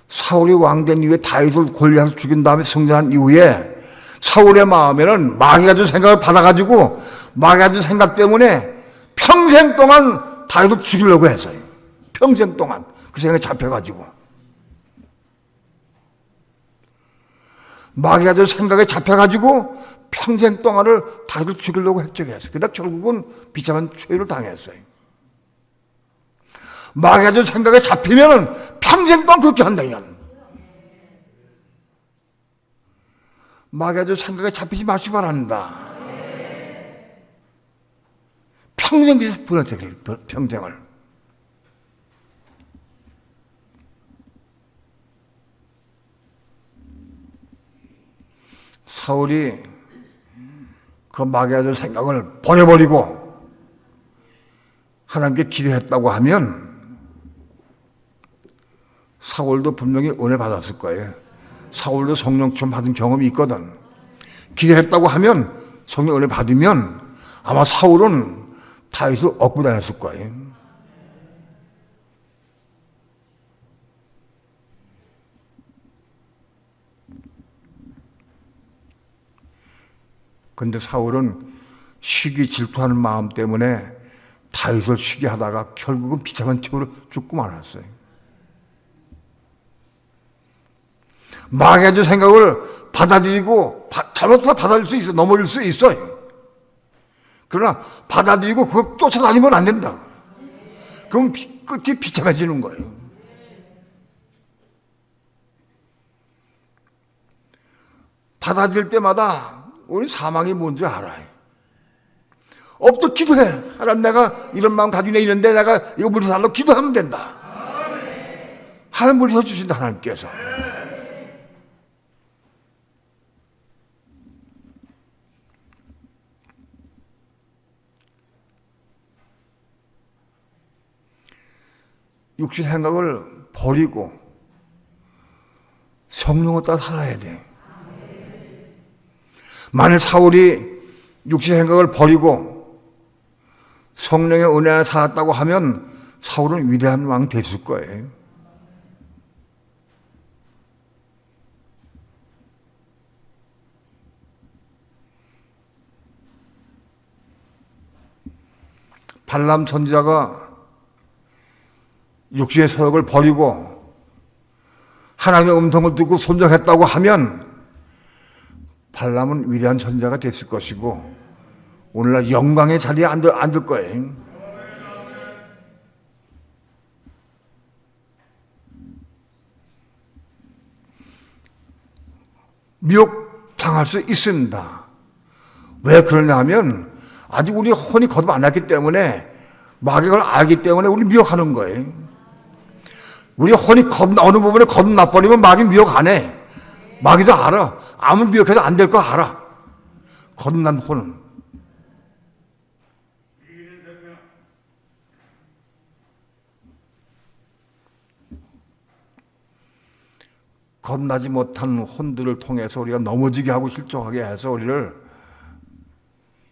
사울이 왕된 이후에 다윗을 골리앗을 죽인 다음에 승전한 이후에 사울의 마음에는 마귀가 준 생각을 받아가지고 마귀가 준 생각 때문에 평생 동안 다윗을 죽이려고 했어요. 평생 동안 그 생각에 잡혀가지고 마귀가 준 생각에 잡혀가지고 평생 동안을 다윗을 죽이려고 했어요. 그러다 결국은 비참한 최후를 당했어요. 마귀가 준 생각에 잡히면 평생 동안 그렇게 한다. 마귀가 준 생각에 잡히지 마시기 바랍니다. 평생 보내세요. 평생을. 사울이 그 마귀가 준 생각을 버려버리고 하나님께 기도했다고 하면 사울도 분명히 은혜 받았을 거예요. 사울도 성령 좀 받은 경험이 있거든. 기도했다고 하면 성령 은혜 받으면 아마 사울은 다윗을 얻고 다녔을 거예요. 그런데 사울은 시기 질투하는 마음 때문에 다윗을 시기하다가 결국은 비참한 채로 죽고 말았어요. 마귀가 준 생각을 받아들이고 잘못해서 받아들일 수 있어. 넘어질 수 있어요. 그러나 받아들이고 그걸 쫓아다니면 안 된다. 그럼 끝이 비참해지는 거예요. 받아들일 때마다 우리 사망이 뭔지 알아요. 엎드 기도해. 하나님, 내가 이런 마음 가지고 있는데 내가 이거 물리살로 기도하면 된다. 하나님 물리서 주신다. 하나님께서. 육신 생각을 버리고 성령을 따라 살아야 돼. 만일 사울이 육신 생각을 버리고 성령의 은혜 안에 살았다고 하면 사울은 위대한 왕 됐을 거예요. 발람 선지자가 육신의 서역을 버리고 하나님의 음성을 듣고 순종했다고 하면 발람은 위대한 선지자가 됐을 것이고 오늘날 영광의 자리에 앉을 거예요. 미혹당할 수 있습니다. 왜 그러냐 하면 아직 우리 혼이 거듭 안 났기 때문에 마귀가 그걸 알기 때문에 우리 미혹하는 거예요. 우리 혼이 어느 부분에 거듭나버리면 마귀 미혹 안 해. 마귀도 알아. 아무리 미혹해도 안 될 거 알아. 거듭난 혼은. 겁나지 못한 혼들을 통해서 우리가 넘어지게 하고 실족하게 해서 우리를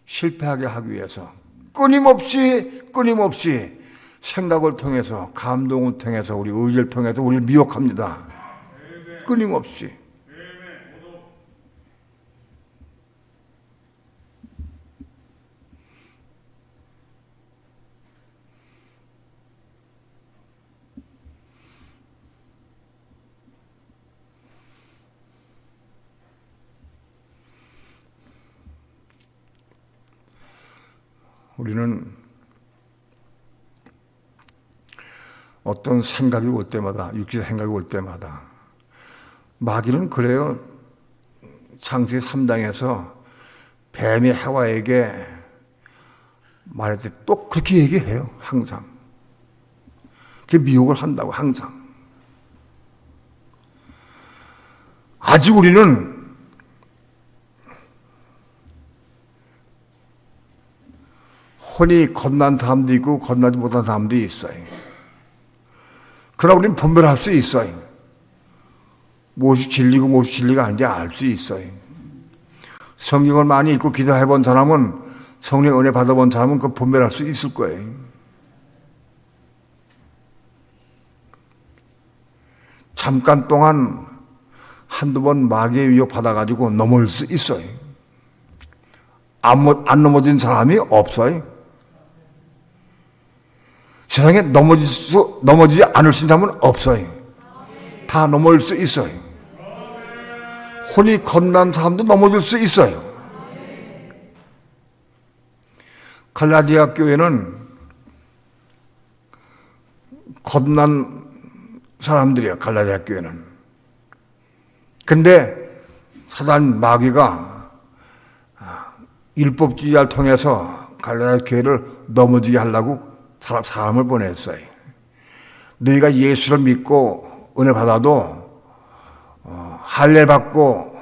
실패하게 하기 위해서 끊임없이 생각을 통해서 감동을 통해서 우리 의지를 통해서 우리를 미혹합니다. 끊임없이. 우리는 어떤 생각이 올 때마다, 육체의 생각이 올 때마다, 마귀는 그래요. 창세기 3장에서 뱀이 하와에게 말할 때 또 그렇게 얘기해요. 항상. 그게 미혹을 한다고, 항상. 아직 우리는 혼이 겁난 사람도 있고 겁나지 못한 사람도 있어요. 그러나 우리는 분별할 수 있어요. 무엇이 진리고 무엇이 진리가 아닌지 알 수 있어요. 성경을 많이 읽고 기도해 본 사람은, 성령의 은혜 받아본 사람은 그 분별할 수 있을 거예요. 잠깐 동안 한두 번 마귀의 위협 받아가지고 넘어질 수 있어요. 안 넘어진 사람이 없어요. 세상에 넘어지지 않을 수 있는 사람은 없어요. 다 넘어질 수 있어요. 혼이 겁난 사람도 넘어질 수 있어요. 갈라디아 교회는 겁난 사람들이에요. 갈라디아 교회는. 근데 사단 마귀가 율법주의를 통해서 갈라디아 교회를 넘어지게 하려고 사람을 보냈어요. 너희가 예수를 믿고 은혜 받아도 할례 받고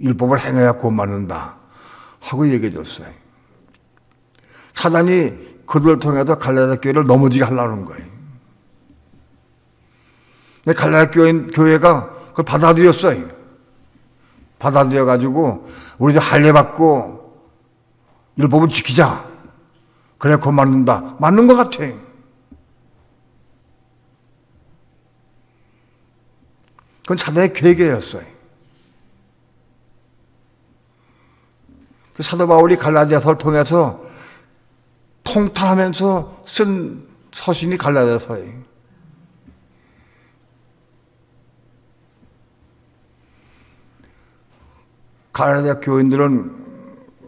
율법을 행해야 구원받는다 하고 얘기해 줬어요. 사단이 그들을 통해서 갈라디아 교회를 넘어지게 하려는 거예요. 근데 갈라디아 교회가 그걸 받아들였어요. 받아들여가지고 우리도 할례 받고 율법을 지키자. 그래 구원받는다. 맞는 것 같아. 그건 사단의 계획이었어요. 사도 바울이 갈라디아서를 통해서 통탄하면서 쓴 서신이 갈라디아서예요. 갈라디아 교인들은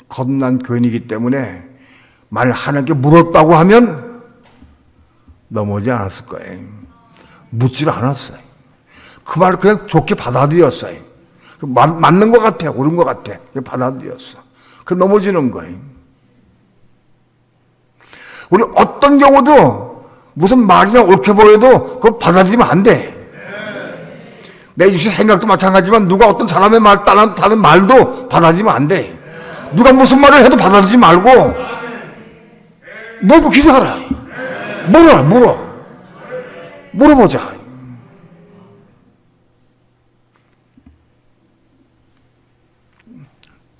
겁난 교인이기 때문에 만약 하나님께 물었다고 하면 넘어오지 않았을 거예요. 묻지를 않았어요. 그 말을 그냥 좋게 받아들였어요. 맞는 것 같아, 옳은 것 같아. 받아들였어. 그 넘어지는 거예요. 우리 어떤 경우도 무슨 말이나 옳게 보여도 그걸 받아들이면 안 돼. 내 육신 생각도 마찬가지지만 누가 어떤 사람의 말, 다른 말도 받아들이면 안 돼. 누가 무슨 말을 해도 받아들이지 말고 물고 기도하라. 물어보자.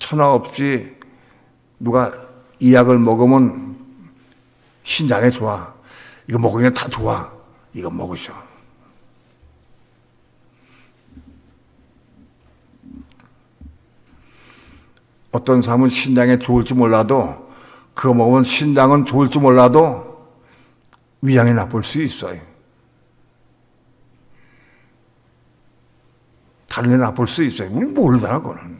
천하 없이 누가 이 약을 먹으면 신장에 좋아. 이거 먹으면 다 좋아. 이거 먹으셔. 어떤 사람은 신장에 좋을지 몰라도 그거 먹으면 신장은 좋을지 몰라도 위장이 나쁠 수 있어요. 다른 데 나쁠 수 있어요. 우리 모르잖아, 그거는.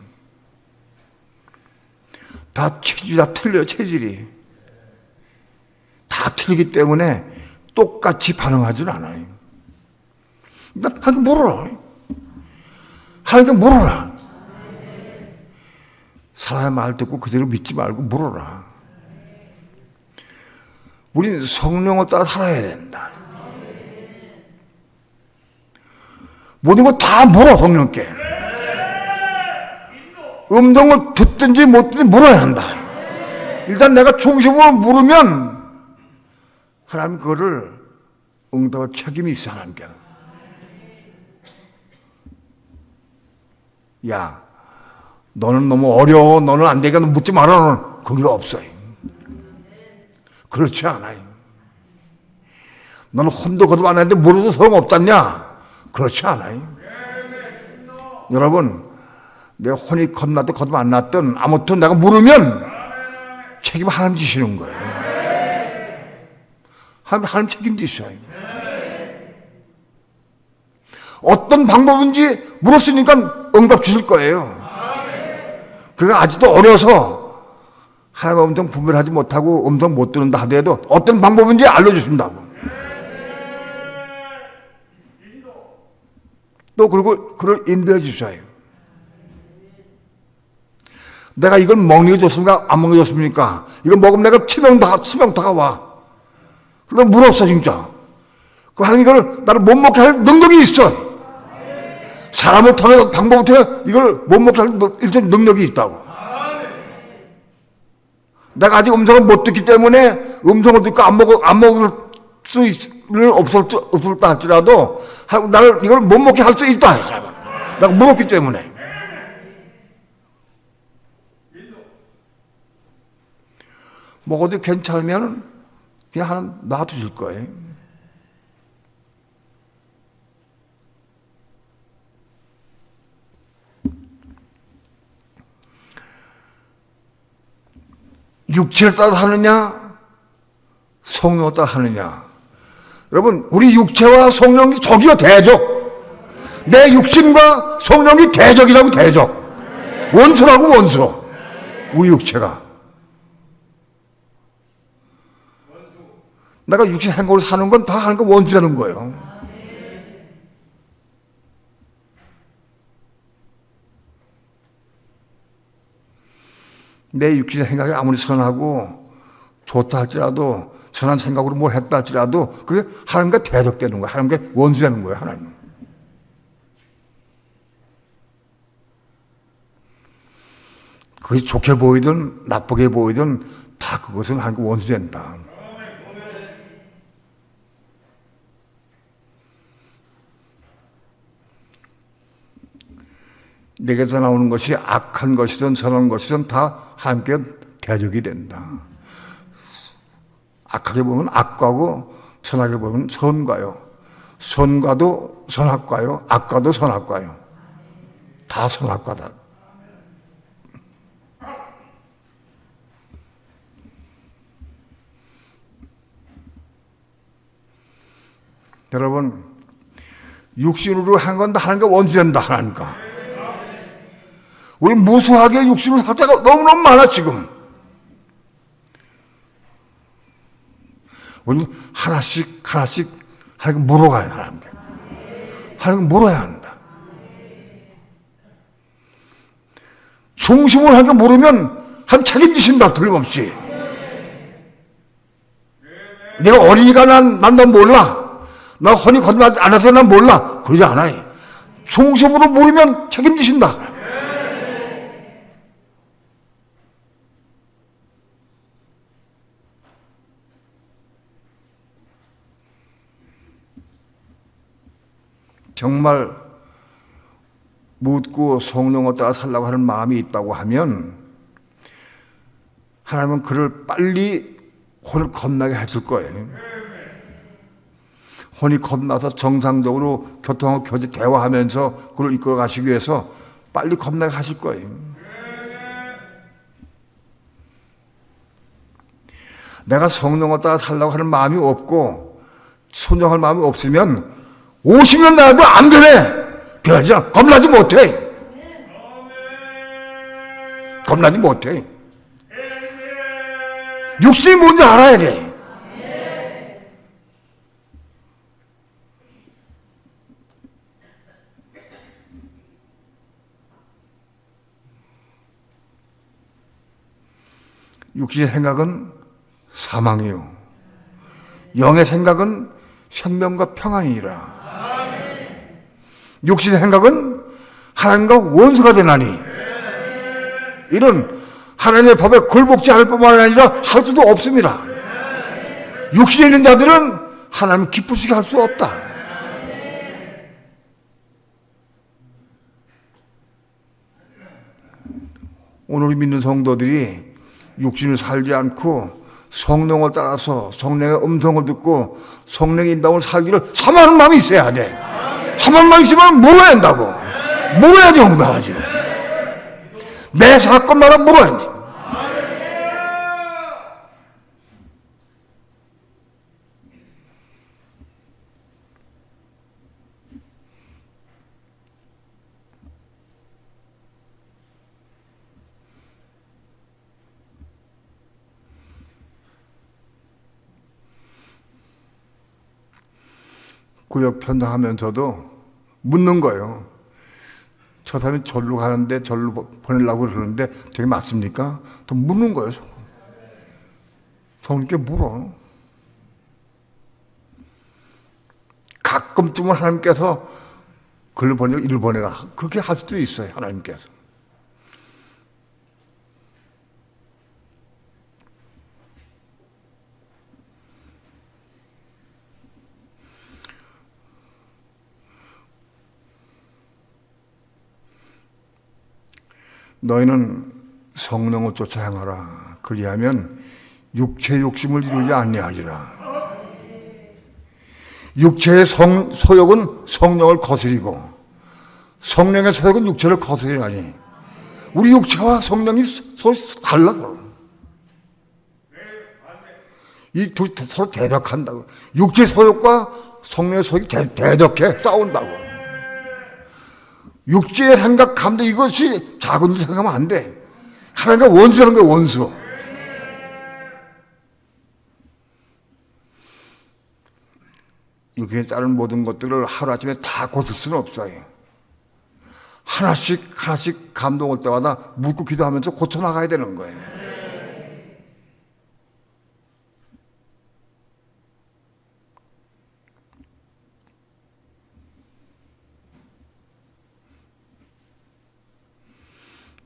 다 체질이 다 틀려요, 체질이. 다 틀리기 때문에 똑같이 반응하지는 않아요. 하나님 물어라. 하나님 물어라. 사람의 말 듣고 그대로 믿지 말고 물어라. 우리는 성령을 따라 살아야 된다. 모든 거 다 물어, 성령께. 음성을 듣든지 못 듣든지 물어야 한다. 일단 내가 중심으로 물으면 하나님 그거를 응답할 책임이 있어, 하나님께. 야, 너는 너무 어려워. 너는 안 되니까 묻지 마라. 너는. 그게 없어요. 그렇지 않아요. 너는 혼도 거듭 안 했는데 물어도 소용없잖냐? 그렇지 않아요. 여러분, 내 혼이 거듭났든 거듭 안 났든 아무튼 내가 물으면 책임 하나님 지시는 거예요. 하나님 책임지셔요. 어떤 방법인지 물었으니까 응답 주실 거예요. 그가 아직도 어려서 하나님 음성 분별하지 못하고 음성 못 듣는다 하더라도 어떤 방법인지 알려주신다고. 또 그리고 그를 인도해 주셔요. 내가 이걸 먹는 게 좋습니까? 안 먹는 게 좋습니까? 이거 먹으면 내가 치명타가 와. 그럼 물었어, 진짜. 그 하나님 이걸 나를 못 먹게 할 능력이 있어. 사람을 통해 방법을 통해 이걸 못 먹게 할 일정 능력이 있다고. 내가 아직 음성을 못 듣기 때문에 음성을 듣고 안 먹을 수는 없을다 할지라도 나를 이걸 못 먹게 할 수 있다. 내가 못 먹기 때문에. 먹어도 괜찮으면 그냥 하나 놔두실 거예요. 육체를 따라 하느냐, 성령을 따라 하느냐. 여러분, 우리 육체와 성령이 적이요, 대적. 내 육신과 성령이 대적이라고, 대적. 원수라고, 원수. 우리 육체가. 내가 육신 행복으로 사는 건 다 하는 거 원수라는 거예요. 내 육신의 생각이 아무리 선하고 좋다 할지라도 선한 생각으로 뭘 했다 할지라도 그게 하나님과 대적되는 거예요. 하나님과 원수되는 거예요. 하나님. 그것이 좋게 보이든 나쁘게 보이든 다 그것은 하나님과 원수된다. 내게서 나오는 것이 악한 것이든 선한 것이든 다 하나님께 대적이 된다. 악하게 보면 악과고 선하게 보면 선과요. 선과도 선악과요. 악과도 선악과요. 다 선악과다. 여러분, 육신으로 한 건 다 하나님과 원수된다. 하나님과. 우리 무수하게 육신으로 살 때가 너무너무 많아, 지금. 우리는 하나씩 하나님 물어가야 하나님께. 하나님 물어야 한다. 중심을 하나님께 물으면 하나님 책임지신다, 틀림없이. 내가 어린이가 난 몰라. 나 혼이 거듭나지 않아서 난 몰라. 그러지 않아요. 중심으로 물으면 책임지신다. 정말 묻고 성령을 따라 살라고 하는 마음이 있다고 하면 하나님은 그를 빨리 혼을 겁나게 해줄 거예요. 혼이 겁나서 정상적으로 교통하고 교제 대화하면서 그를 이끌어 가시기 위해서 빨리 겁나게 하실 거예요. 내가 성령을 따라 살라고 하는 마음이 없고 순종할 마음이 없으면 50년 나도 안 되네. 변하지 않아. 겁나지 못해. 겁나지 못해. 육신이 뭔지 알아야 돼. 육신의 생각은 사망이요, 영의 생각은 생명과 평안이니라. 육신의 생각은 하나님과 원수가 되나니, 이런 하나님의 법에 굴복지 않을 뿐만 아니라 할 수도 없습니다. 육신에 있는 자들은 하나님 기쁘시게 할 수 없다. 오늘 믿는 성도들이 육신을 살지 않고 성령을 따라서 성령의 음성을 듣고 성령의 인도를 살기를 사모하는 마음이 있어야 돼. 사모하는 마음이 있으면 물어야 한다고. 물어야지 응답하지. 매 사건마다 물어야 돼. 구역 편당하면서도 묻는 거예요. 저 사람이 절로 가는데 절로 보내려고 그러는데 되게 맞습니까? 또 묻는 거예요. 성령께 물어. 가끔쯤은 하나님께서 글로 보내고 일을 보내라. 그렇게 할 수도 있어요. 하나님께서. 너희는 성령을 쫓아 행하라. 그리하면 육체의 욕심을 이루지 아니하리라. 육체의 소욕은 성령을 거스리고 성령의 소욕은 육체를 거스리라니. 우리 육체와 성령이 달라. 이 둘이 서로 대적한다고. 육체의 소욕과 성령의 소욕이 대적해 싸운다고. 육체의 생각, 감정, 이것이 작은 일 생각하면 안 돼. 하나님과 원수라는 거야, 원수. 육체에 따른 모든 것들을 하루아침에 다 고칠 수는 없어요. 하나씩 감동 올 때마다 묻고 기도하면서 고쳐나가야 되는 거예요.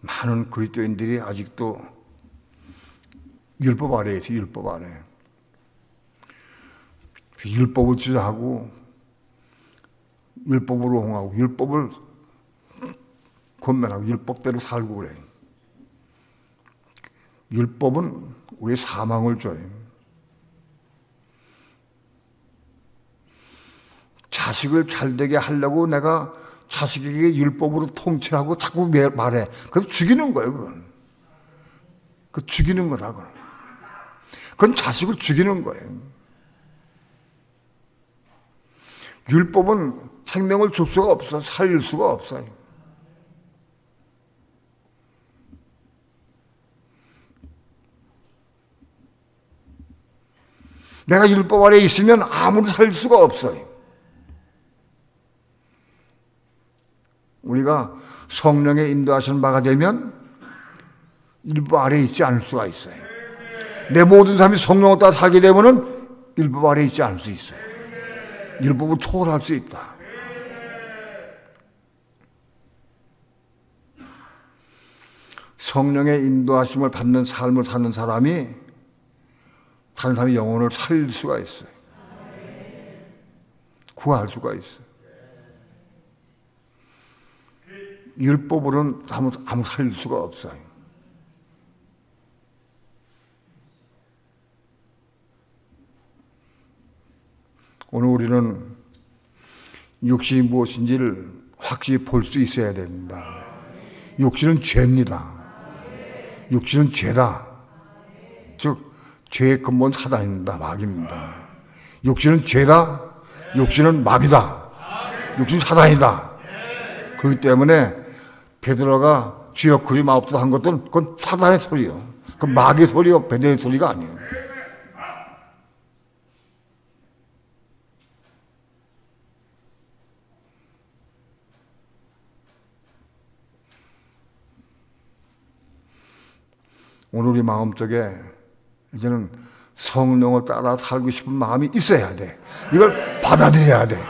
많은 그리스도인들이 아직도 율법 아래에 있어요. 율법 아래. 율법을 주장하고 율법으로 홍하고 율법을 권면하고 율법대로 살고 그래. 율법은 우리의 사망을 줘요. 자식을 잘되게 하려고 내가 자식에게 율법으로 통치하고 자꾸 말해. 그래서 죽이는 거예요, 그건. 그 죽이는 거다, 그건. 그건 자식을 죽이는 거예요. 율법은 생명을 줄 수가 없어. 살릴 수가 없어요. 내가 율법 아래 있으면 아무리 살릴 수가 없어요. 우리가 성령의 인도하시는 바가 되면 율법 아래에 있지 않을 수가 있어요. 내 모든 삶이 성령을 따라 살게 되면은 율법 아래에 있지 않을 수 있어요. 율법을 초월할 수 있다. 성령의 인도하심을 받는 삶을 사는 사람이 다른 사람의 영혼을 살릴 수가 있어요. 구할 수가 있어요. 율법으로는 아무 살릴 수가 없어요. 오늘 우리는 육신이 무엇인지를 확실히 볼 수 있어야 됩니다. 육신은 죄입니다. 육신은 죄다. 즉 죄의 근본 사단입니다. 마귀입니다. 육신은 죄다. 육신은 마귀다. 육신은 사단이다. 그렇기 때문에 베드로가 주여 그리 마옵소서 한 것들은 그건 사단의 소리요. 그 마귀의 소리요. 베드로의 소리가 아니에요. 오늘 우리 마음속에 이제는 성령을 따라 살고 싶은 마음이 있어야 돼. 이걸 받아들여야 돼.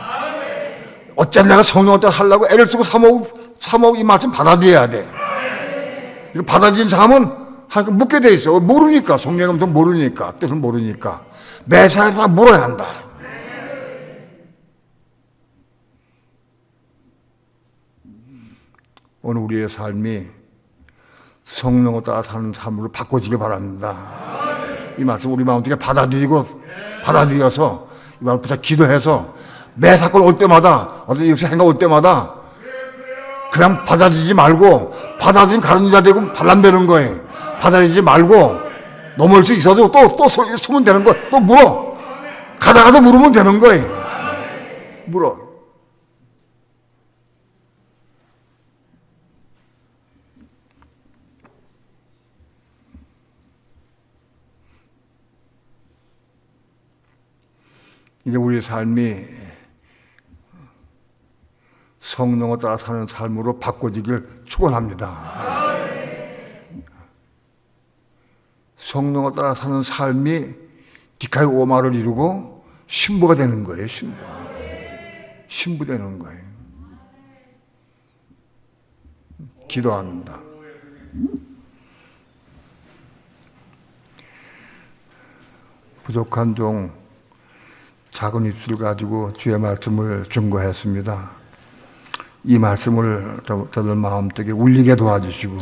어쩌면 내가 성령을 따라 살려고 애를 쓰고 사모하고 이 말씀 받아들여야 돼. 이거 받아들인 사람은 하나님 묻게 돼 있어. 모르니까. 성령의 음성 모르니까. 뜻을 모르니까. 매사에 다 물어야 한다. 오늘 우리의 삶이 성령을 따라 사는 삶으로 바꿔지길 바랍니다. 이 말씀 우리 마음속에 받아들여서 이 말을 붙여 기도해서 매 사건 올 때마다 어떤 역시 행각 올 때마다 그냥 받아들이지 말고 받아들이면 가는 자 되고 반란되는 거예요. 받아들이지 말고 넘어올 수 있어도 또 서면 되는 거예요. 또 물어. 가다가도 물으면 되는 거예요. 물어. 이제 우리의 삶이 성령을 따라 사는 삶으로 바꿔지길 축원합니다. 성령을 따라 사는 삶이 디카이 오마를 이루고 신부가 되는 거예요. 신부 되는 거예요. 기도합니다. 부족한 종 작은 입술 가지고 주의 말씀을 증거했습니다. 이 말씀을 저들 마음속에 울리게 도와주시고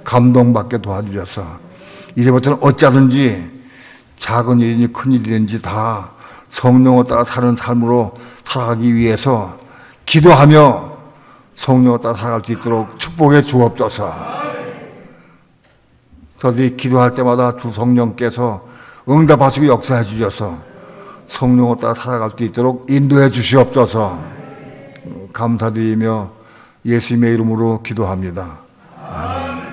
감동받게 도와주셔서 이제부터는 어쩌든지 작은 일이니 큰 일이든지 다 성령을 따라 사는 삶으로 살아가기 위해서 기도하며 성령을 따라 살아갈 수 있도록 축복해 주옵소서. 저들이 기도할 때마다 주 성령께서 응답하시고 역사해 주셔서 성령을 따라 살아갈 수 있도록 인도해 주시옵소서. 감사드리며 예수님의 이름으로 기도합니다. 아멘.